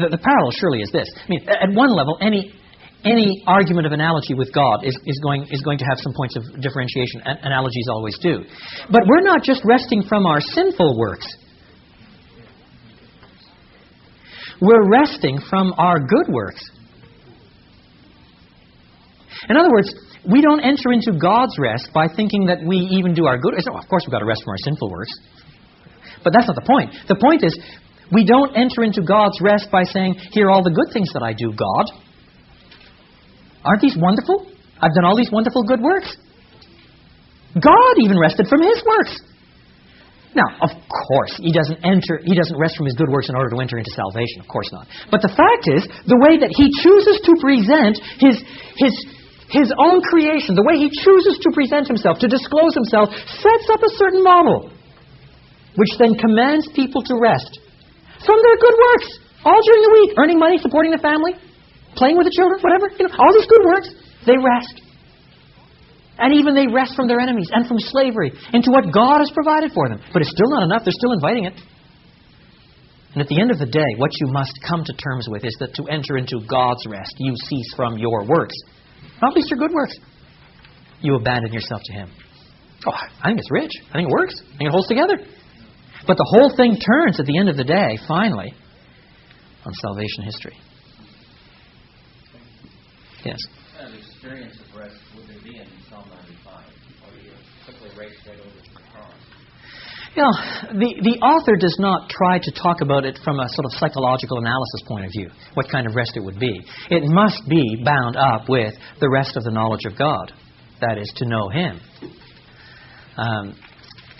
the parallel surely is this. I mean, at one level, any argument of analogy with God is going to have some points of differentiation. Analogies always do. But we're not just resting from our sinful works. We're resting from our good works. In other words, we don't enter into God's rest by thinking that we even do our good. Of course, we've got to rest from our sinful works. But that's not the point. The point is, we don't enter into God's rest by saying, here are all the good things that I do, God. Aren't these wonderful? I've done all these wonderful good works. God even rested from His works. Now, of course, He doesn't rest from His good works in order to enter into salvation. Of course not. But the fact is, the way that He chooses to present His own creation, the way He chooses to present Himself, to disclose Himself, sets up a certain model, which then commands people to rest from their good works, all during the week, earning money, supporting the family, playing with the children, whatever, all these good works, they rest. And even they rest from their enemies and from slavery into what God has provided for them. But it's still not enough. They're still inviting it. And at the end of the day, what you must come to terms with is that to enter into God's rest, you cease from your works. Not least your good works. You abandon yourself to Him. Oh, I think it's rich. I think it works. I think it holds together. But the whole thing turns at the end of the day, finally, on salvation history. Yes? What kind of experience of rest would there be in Psalm 95? Or you quickly race right over to the cross? The author does not try to talk about it from a sort of psychological analysis point of view, what kind of rest it would be. It must be bound up with the rest of the knowledge of God. That is, to know Him.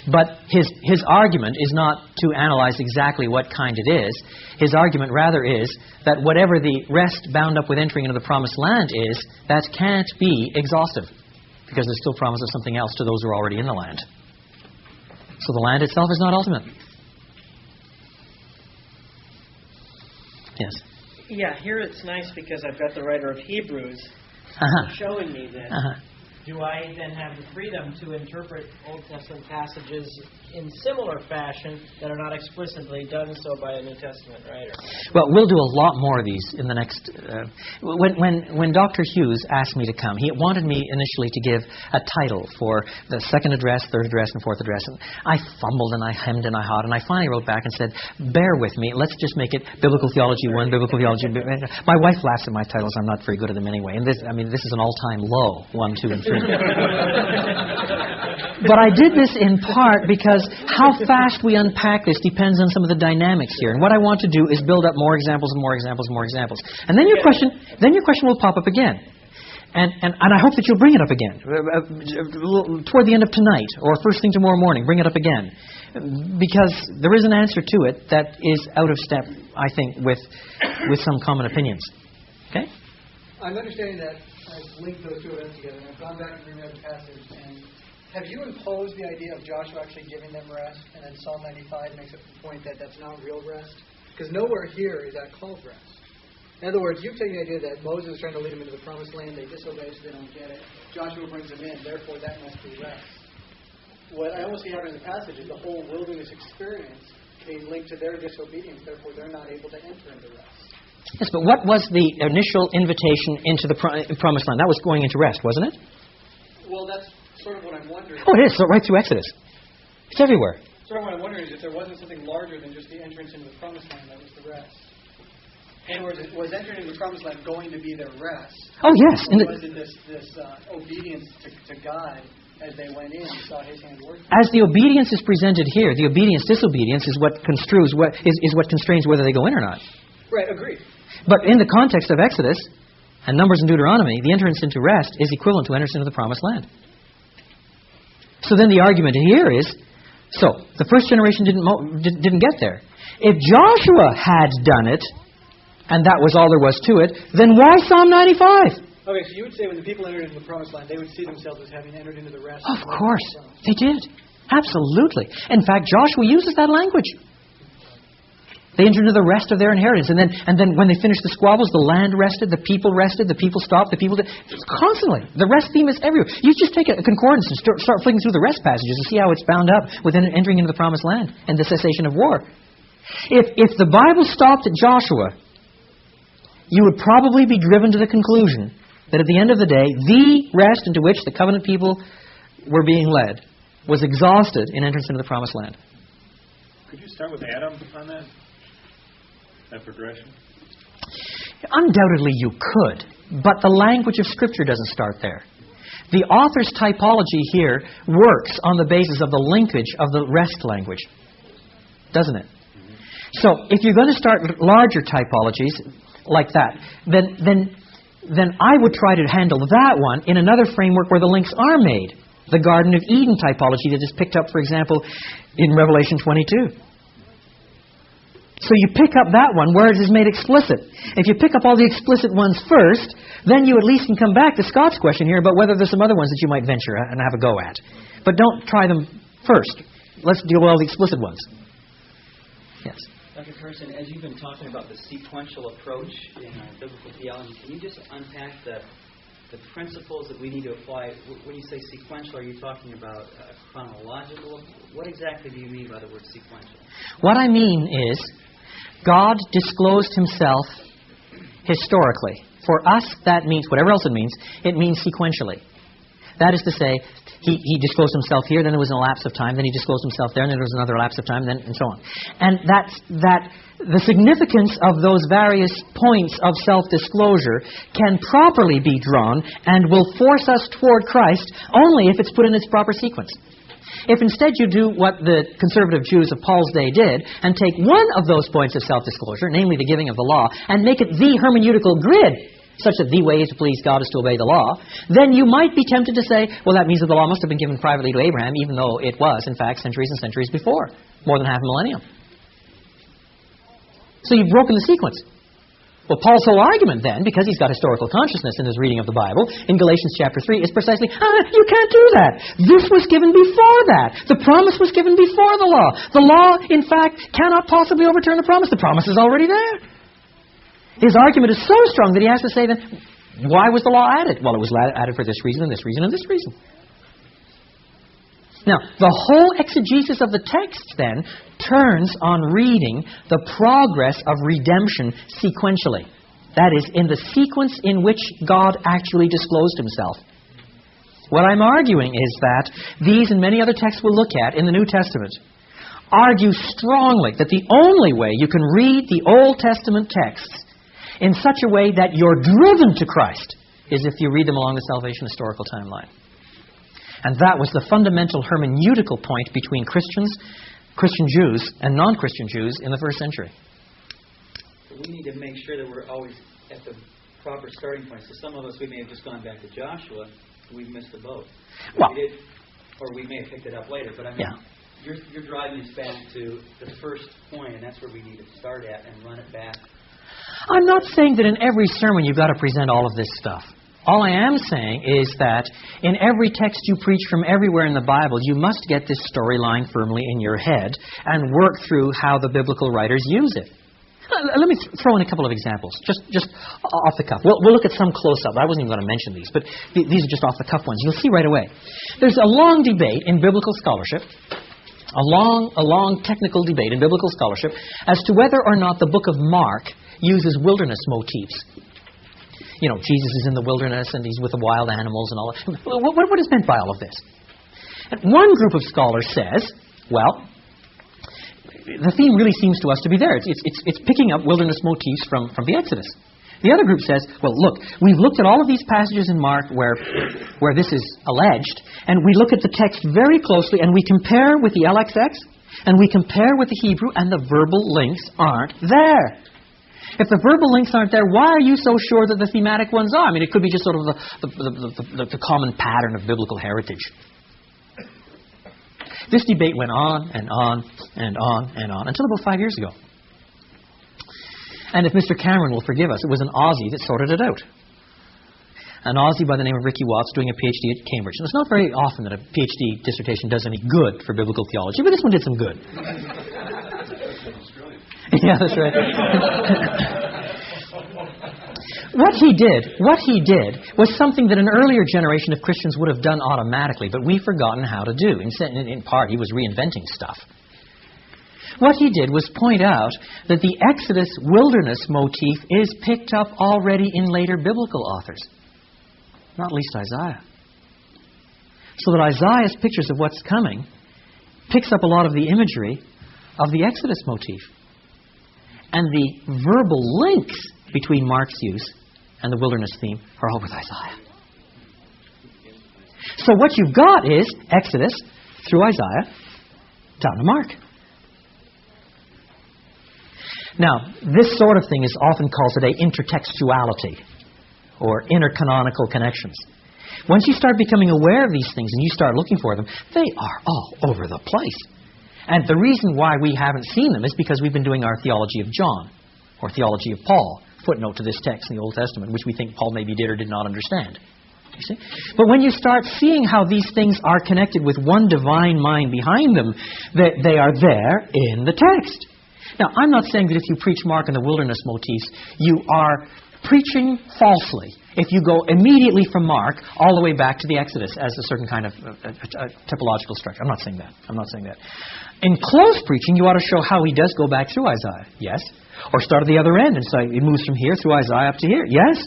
But his argument is not to analyze exactly what kind it is. His argument rather is that whatever the rest bound up with entering into the promised land is, that can't be exhaustive, because there still promises something else to those who are already in the land. So the land itself is not ultimate. Yes? Yeah, here it's nice because I've got the writer of Hebrews showing me that. Do I then have the freedom to interpret Old Testament passages in similar fashion that are not explicitly done so by a New Testament writer? Well, we'll do a lot more of these in the next... When Dr. Hughes asked me to come, he wanted me initially to give a title for the second address, third address, and fourth address. And I fumbled and I hemmed and I hawed, and I finally wrote back and said, bear with me, let's just make it Biblical Theology 1, Biblical Theology... My wife laughs at my titles. I'm not very good at them anyway. And this is an all-time low, 1, 2, and 3. But I did this in part because how fast we unpack this depends on some of the dynamics here. And what I want to do is build up more examples and more examples and more examples. And then your question will pop up again. And I hope that you'll bring it up again toward the end of tonight or first thing tomorrow morning. Bring it up again, because there is an answer to it that is out of step, I think, with some common opinions. Okay? I'm understanding that I've linked those two events together, and I've gone back and reread the passage. And have you imposed the idea of Joshua actually giving them rest, and then Psalm 95 makes it the point that that's not real rest? Because nowhere here is that called rest. In other words, you've taken the idea that Moses is trying to lead them into the promised land, they disobey, so they don't get it. Joshua brings them in, therefore that must be rest. What I almost see happening in the passage is the whole wilderness experience being linked to their disobedience, therefore they're not able to enter into rest. Yes, but what was the initial invitation into the promised land? That was going into rest, wasn't it? Well, that's sort of what I'm wondering. Oh, it is. So right through Exodus. It's everywhere. Sort of what I'm wondering is if there wasn't something larger than just the entrance into the promised land that was the rest. In other words, was entering into the promised land going to be their rest? Oh, yes. Or was it this obedience to God as they went in and saw His hand working? As the obedience is presented here, the obedience-disobedience is what constrains whether they go in or not. Right, agreed. But in the context of Exodus and Numbers and Deuteronomy, the entrance into rest is equivalent to entrance into the promised land. So then the argument here is, so the first generation didn't get there. If Joshua had done it, and that was all there was to it, then why Psalm 95? Okay, so you would say when the people entered into the promised land, they would see themselves as having entered into the rest. Of course, they did. Absolutely. In fact, Joshua uses that language. They entered into the rest of their inheritance. And then when they finished the squabbles, the land rested, the people stopped, the people did. Constantly. The rest theme is everywhere. You just take a concordance and start flicking through the rest passages and see how it's bound up with entering into the promised land and the cessation of war. If the Bible stopped at Joshua, you would probably be driven to the conclusion that at the end of the day, the rest into which the covenant people were being led was exhausted in entrance into the promised land. Could you start with Adam on that progression? Undoubtedly you could, but the language of Scripture doesn't start there. The author's typology here works on the basis of the linkage of the rest language, doesn't it? So if you're going to start larger typologies like that, then I would try to handle that one in another framework where the links are made. The Garden of Eden typology that is picked up, for example, in Revelation 22. So you pick up that one where it is made explicit. If you pick up all the explicit ones first, then you at least can come back to Scott's question here about whether there's some other ones that you might venture and have a go at. But don't try them first. Let's deal with all the explicit ones. Yes. Dr. Carson, as you've been talking about the sequential approach in biblical theology, can you just unpack the principles that we need to apply? When you say sequential, are you talking about chronological? What exactly do you mean by the word sequential? What I mean is, God disclosed Himself historically. For us, that means, whatever else it means sequentially. That is to say, He disclosed Himself here, then there was a lapse of time, then He disclosed Himself there, and then there was another lapse of time, and so on. And the significance of those various points of self-disclosure can properly be drawn and will force us toward Christ only if it's put in its proper sequence. If instead you do what the conservative Jews of Paul's day did and take one of those points of self-disclosure, namely the giving of the law, and make it the hermeneutical grid, such that the way to please God is to obey the law, then you might be tempted to say, well, that means that the law must have been given privately to Abraham, even though it was, in fact, centuries and centuries before, more than half a millennium. So you've broken the sequence. Well, Paul's whole argument then, because he's got historical consciousness in his reading of the Bible, in Galatians chapter 3, is precisely, you can't do that. This was given before that. The promise was given before the law. The law, in fact, cannot possibly overturn the promise. The promise is already there. His argument is so strong that he has to say then, why was the law added? Well, it was added for this reason and this reason and this reason. Now, the whole exegesis of the text then turns on reading the progress of redemption sequentially. That is, in the sequence in which God actually disclosed Himself. What I'm arguing is that these and many other texts we'll look at in the New Testament argue strongly that the only way you can read the Old Testament texts in such a way that you're driven to Christ is if you read them along the salvation historical timeline. And that was the fundamental hermeneutical point between Christian Jews, and non-Christian Jews in the first century. We need to make sure that we're always at the proper starting point. So some of us, we may have just gone back to Joshua, and we've missed the boat. Well, or we may have picked it up later. But I mean, you're driving us back to the first point, and that's where we need to start at and run it back. I'm not saying that in every sermon you've got to present all of this stuff. All I am saying is that in every text you preach from everywhere in the Bible, you must get this storyline firmly in your head and work through how the biblical writers use it. Let me throw in a couple of examples, just off the cuff. We'll look at some close-up. I wasn't even going to mention these, but these are just off-the-cuff ones. You'll see right away. There's a long debate in biblical scholarship, a long technical debate in biblical scholarship as to whether or not the book of Mark uses wilderness motifs. You know, Jesus is in the wilderness and He's with the wild animals and all that. What is meant by all of this? And one group of scholars says, well, the theme really seems to us to be there. It's picking up wilderness motifs from the Exodus. The other group says, well, look, we've looked at all of these passages in Mark where this is alleged, and we look at the text very closely, and we compare with the LXX, and we compare with the Hebrew, and the verbal links aren't there. If the verbal links aren't there, why are you so sure that the thematic ones are? I mean, it could be just sort of the common pattern of biblical heritage. This debate went on and on and on and on until about 5 years ago. And if Mr. Cameron will forgive us, it was an Aussie that sorted it out. An Aussie by the name of Ricky Watts doing a PhD at Cambridge. And it's not very often that a PhD dissertation does any good for biblical theology, but this one did some good. Yeah, that's right. What he did was something that an earlier generation of Christians would have done automatically, but we've forgotten how to do. In part, he was reinventing stuff. What he did was point out that the Exodus wilderness motif is picked up already in later biblical authors, not least Isaiah. So that Isaiah's pictures of what's coming picks up a lot of the imagery of the Exodus motif. And the verbal links between Mark's use and the wilderness theme are all with Isaiah. So what you've got is Exodus through Isaiah down to Mark. Now, this sort of thing is often called today intertextuality or intercanonical connections. Once you start becoming aware of these things and you start looking for them, they are all over the place. And the reason why we haven't seen them is because we've been doing our theology of John or theology of Paul, footnote to this text in the Old Testament, which we think Paul maybe did or did not understand. You see? But when you start seeing how these things are connected with one divine mind behind them, they are there in the text. Now, I'm not saying that if you preach Mark and the wilderness motifs, you are preaching falsely if you go immediately from Mark all the way back to the Exodus as a certain kind of a typological structure. I'm not saying that. In close preaching, you ought to show how he does go back through Isaiah. Yes. Or start at the other end and say it moves from here through Isaiah up to here. Yes.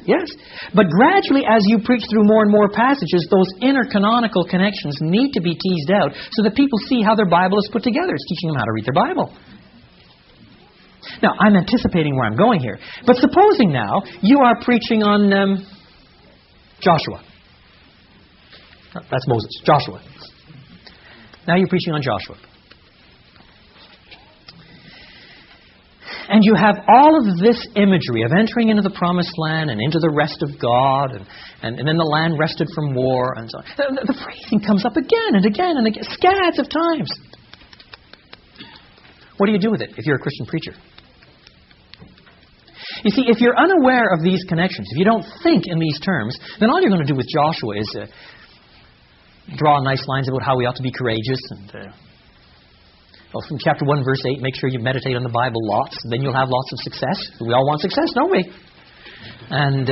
But gradually, as you preach through more and more passages, those intercanonical connections need to be teased out so that people see how their Bible is put together. It's teaching them how to read their Bible. Now, I'm anticipating where I'm going here. But supposing now you are preaching on Joshua. That's Moses. Joshua. Now you're preaching on Joshua. And you have all of this imagery of entering into the promised land and into the rest of God, and then the land rested from war, and so on. The phrasing comes up again and again and again, scads of times. What do you do with it if you're a Christian preacher? You see, if you're unaware of these connections, if you don't think in these terms, then all you're going to do with Joshua is draw nice lines about how we ought to be courageous. And from chapter 1, verse 8, make sure you meditate on the Bible lots. Then you'll have lots of success. We all want success, don't we? And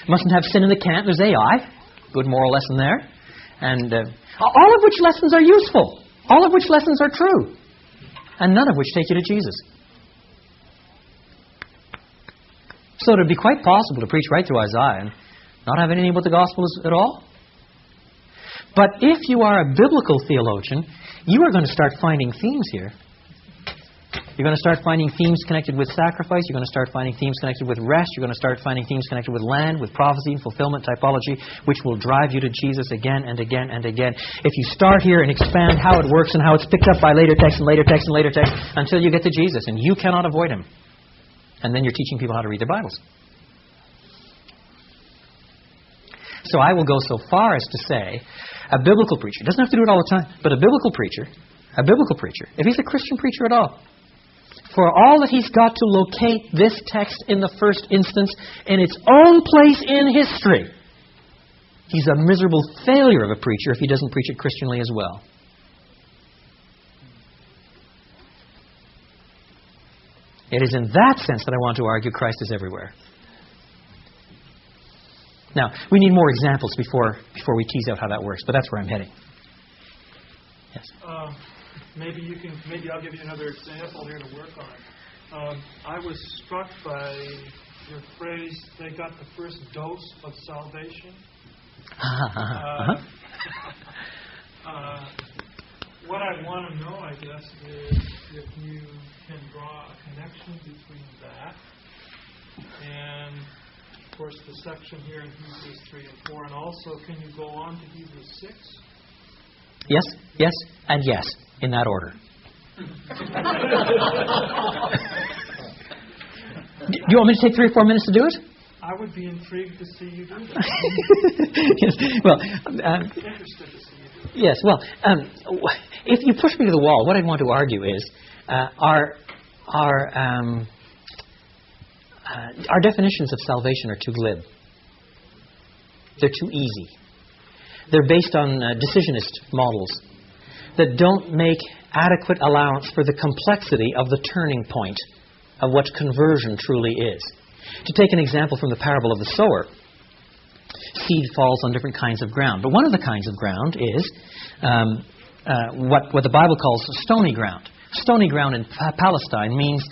mustn't have sin in the camp. There's AI. Good moral lesson there. And all of which lessons are useful. All of which lessons are true. And none of which take you to Jesus. So it would be quite possible to preach right through Isaiah and not have anything about the Gospels at all. But if you are a biblical theologian, you are going to start finding themes here. You're going to start finding themes connected with sacrifice. You're going to start finding themes connected with rest. You're going to start finding themes connected with land, with prophecy and fulfillment typology, which will drive you to Jesus again and again and again. If you start here and expand how it works and how it's picked up by later text and later text and later text until you get to Jesus, and you cannot avoid him. And then you're teaching people how to read their Bibles. So I will go so far as to say a biblical preacher, doesn't have to do it all the time, but a biblical preacher, if he's a Christian preacher at all, for all that he's got to locate this text in the first instance in its own place in history, he's a miserable failure of a preacher if he doesn't preach it Christianly as well. It is in that sense that I want to argue Christ is everywhere. Now, we need more examples before we tease out how that works, but that's where I'm heading. Yes. Maybe I'll give you another example here to work on. I was struck by your phrase, they got the first dose of salvation. what I want to know, I guess, is if you can draw a connection between that and, of course, the section here in Hebrews 3 and 4, and also can you go on to Hebrews 6? Yes, yes, and yes, in that order. Do you want me to take 3 or 4 minutes to do it? I would be intrigued to see you do that. Yes, well, Interested to see you do that. yes, well, if you push me to the wall, what I'd want to argue is our definitions of salvation are too glib. They're too easy. They're based on decisionist models that don't make adequate allowance for the complexity of the turning point of what conversion truly is. To take an example from the parable of the sower, seed falls on different kinds of ground. But one of the kinds of ground is what the Bible calls stony ground. Stony ground in Palestine means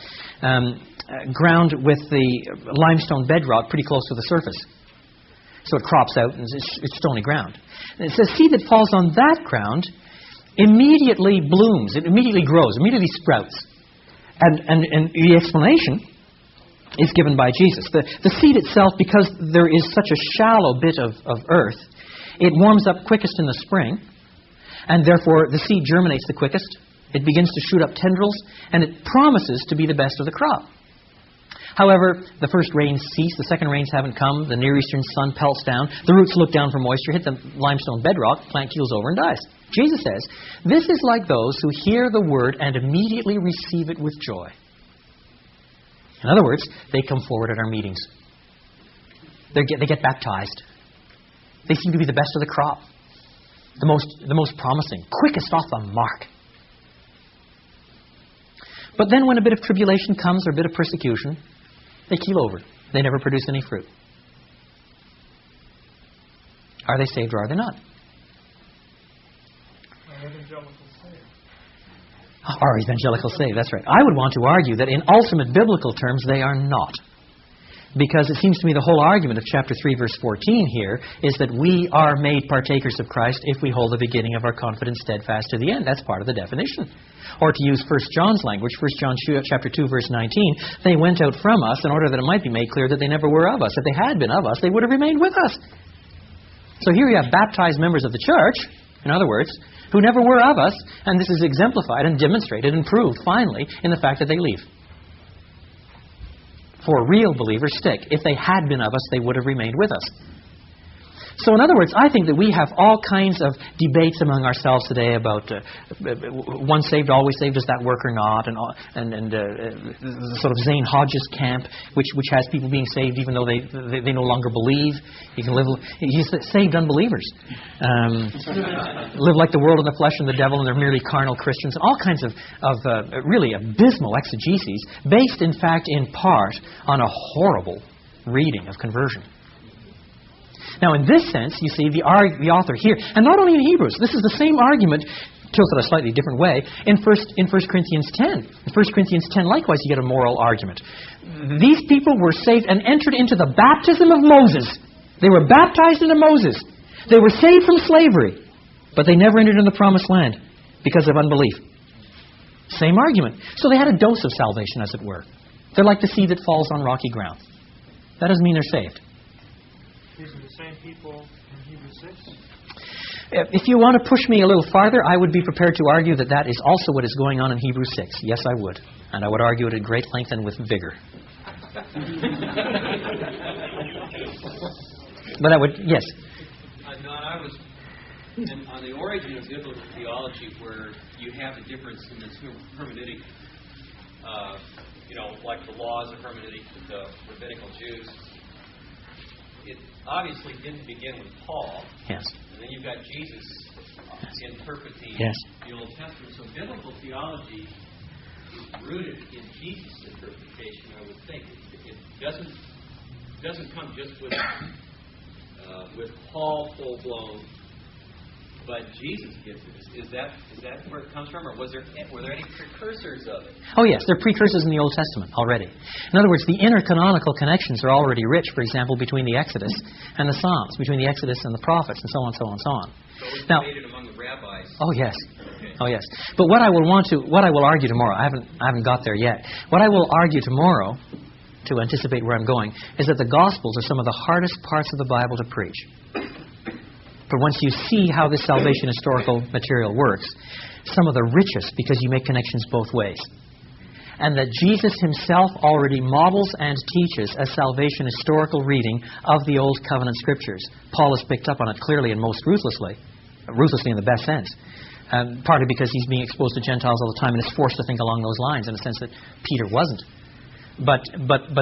ground with the limestone bedrock pretty close to the surface. So it crops out and it's stony ground. And it says seed that falls on that ground immediately blooms, it immediately grows, immediately sprouts. And the explanation is given by Jesus. The seed itself, because there is such a shallow bit of earth, it warms up quickest in the spring, and therefore the seed germinates the quickest. It begins to shoot up tendrils, and it promises to be the best of the crop. However, the first rains cease, the second rains haven't come, the Near Eastern sun pelts down, the roots look down for moisture, hit the limestone bedrock, the plant keels over and dies. Jesus says, this is like those who hear the word and immediately receive it with joy. In other words, they come forward at our meetings. They get baptized. They seem to be the best of the crop, the most promising, quickest off the mark. But then when a bit of tribulation comes or a bit of persecution, they keel over. They never produce any fruit. Are they saved or are they not? Are evangelical saved? That's right. I would want to argue that in ultimate biblical terms they are not. Because it seems to me the whole argument of chapter 3, verse 14 here is that we are made partakers of Christ if we hold the beginning of our confidence steadfast to the end. That's part of the definition. Or to use 1 John's language, 1 John chapter 2, verse 19, they went out from us in order that it might be made clear that they never were of us. If they had been of us, they would have remained with us. So here you have baptized members of the church, in other words, who never were of us, and this is exemplified and demonstrated and proved finally in the fact that they leave. For real believers stick. If they had been of us, they would have remained with us. So in other words, I think that we have all kinds of debates among ourselves today about once saved, always saved, does that work or not, and the sort of Zane Hodges camp, which has people being saved even though they no longer believe. You can live. He's saved unbelievers. Live like the world and the flesh and the devil, and they're merely carnal Christians, and all kinds of really abysmal exegeses, based in fact in part on a horrible reading of conversion. Now, in this sense, you see, the author here, and not only in Hebrews, this is the same argument, tilted a slightly different way, in 1 Corinthians 10. In 1 Corinthians 10, likewise, you get a moral argument. These people were saved and entered into the baptism of Moses. They were baptized into Moses. They were saved from slavery, but they never entered into the promised land because of unbelief. Same argument. So they had a dose of salvation, as it were. They're like the seed that falls on rocky ground. That doesn't mean they're saved. These are the same people in Hebrews 6? If you want to push me a little farther, I would be prepared to argue that that is also what is going on in Hebrews 6. Yes, I would. And I would argue it at great length and with vigor. But I would, yes. I was on the origin of biblical theology, where you have a difference in this hermeneutic, like the laws of hermeneutic of the rabbinical Jews. It obviously didn't begin with Paul. Yes. And then you've got Jesus interpreting the Old Testament. So biblical theology is rooted in Jesus' interpretation, I would think. It doesn't come just with Paul full-blown, but Jesus gives it. Is that where it comes from, or were there any precursors of it? Oh yes, there are precursors in the Old Testament already. In other words, the intercanonical connections are already rich, for example, between the Exodus and the Psalms, between the Exodus and the prophets, and so on, so on, so on. So it was now, debated among the rabbis. Oh yes. Oh yes. But what I will argue tomorrow, I haven't got there yet. What I will argue tomorrow, to anticipate where I'm going, is that the Gospels are some of the hardest parts of the Bible to preach. But once you see how this salvation historical material works, some of the richest, because you make connections both ways. And that Jesus himself already models and teaches a salvation historical reading of the Old Covenant Scriptures. Paul has picked up on it clearly and most ruthlessly in the best sense. Partly because he's being exposed to Gentiles all the time and is forced to think along those lines in a sense that Peter wasn't. But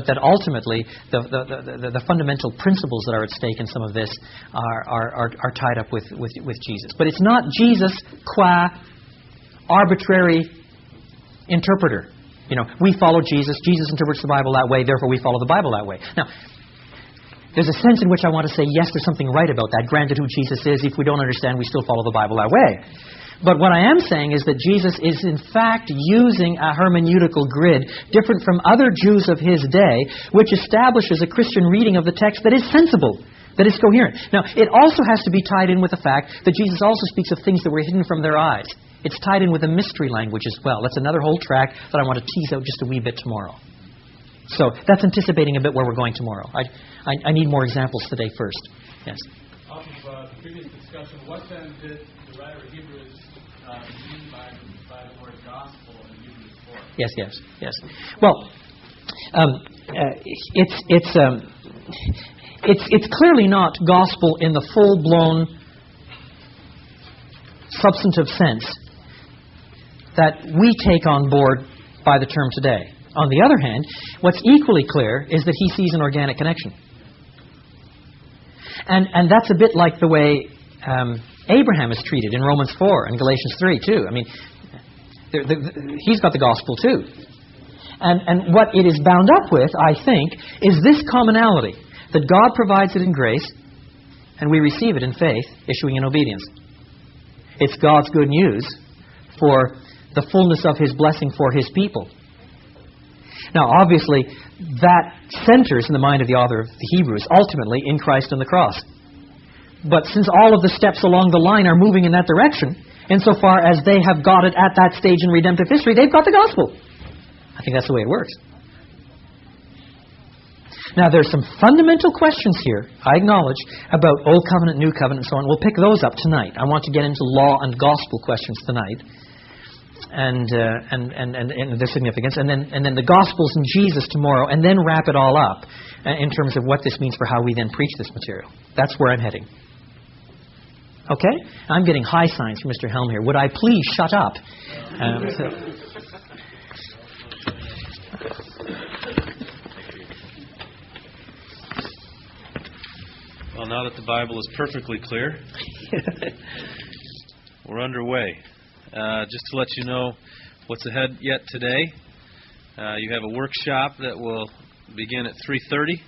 that ultimately the fundamental principles that are at stake in some of this are tied up with Jesus. But it's not Jesus qua arbitrary interpreter. We follow Jesus. Jesus interprets the Bible that way, therefore we follow the Bible that way. Now, there's a sense in which I want to say, yes, there's something right about that. Granted who Jesus is, if we don't understand, we still follow the Bible that way. But what I am saying is that Jesus is in fact using a hermeneutical grid different from other Jews of his day, which establishes a Christian reading of the text that is sensible, that is coherent. Now, it also has to be tied in with the fact that Jesus also speaks of things that were hidden from their eyes. It's tied in with a mystery language as well. That's another whole track that I want to tease out just a wee bit tomorrow. So that's anticipating a bit where we're going tomorrow. I need more examples today first. Yes? Off of the previous discussion, what then did the writer of Hebrews mean by the word gospel in Hebrews 4? Yes. Well, it's clearly not gospel in the full-blown substantive sense that we take on board by the term today. On the other hand, what's equally clear is that he sees an organic connection. And that's a bit like the way Abraham is treated in Romans 4 and Galatians 3 too. I mean, he's got the gospel too. And what it is bound up with, I think, is this commonality, that God provides it in grace, and we receive it in faith, issuing in obedience. It's God's good news for the fullness of his blessing for his people. Now, obviously, that centers in the mind of the author of the Hebrews, ultimately, in Christ and the cross. But since all of the steps along the line are moving in that direction, insofar as they have got it at that stage in redemptive history, they've got the gospel. I think that's the way it works. Now, there's some fundamental questions here, I acknowledge, about Old Covenant, New Covenant, and so on. We'll pick those up tonight. I want to get into law and gospel questions tonight, and their significance, and then the Gospels and Jesus tomorrow, and then wrap it all up in terms of what this means for how we then preach this material. That's where I'm heading. Okay? I'm getting high signs from Mr. Helm here. Would I please shut up? Well, now that the Bible is perfectly clear, we're underway. Just to let you know what's ahead yet today, you have a workshop that will begin at 3:30.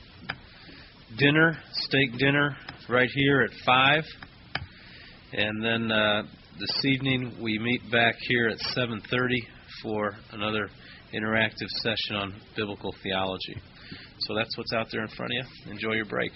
Dinner, steak dinner, right here at 5. And then this evening we meet back here at 7:30 for another interactive session on biblical theology. So that's what's out there in front of you. Enjoy your break.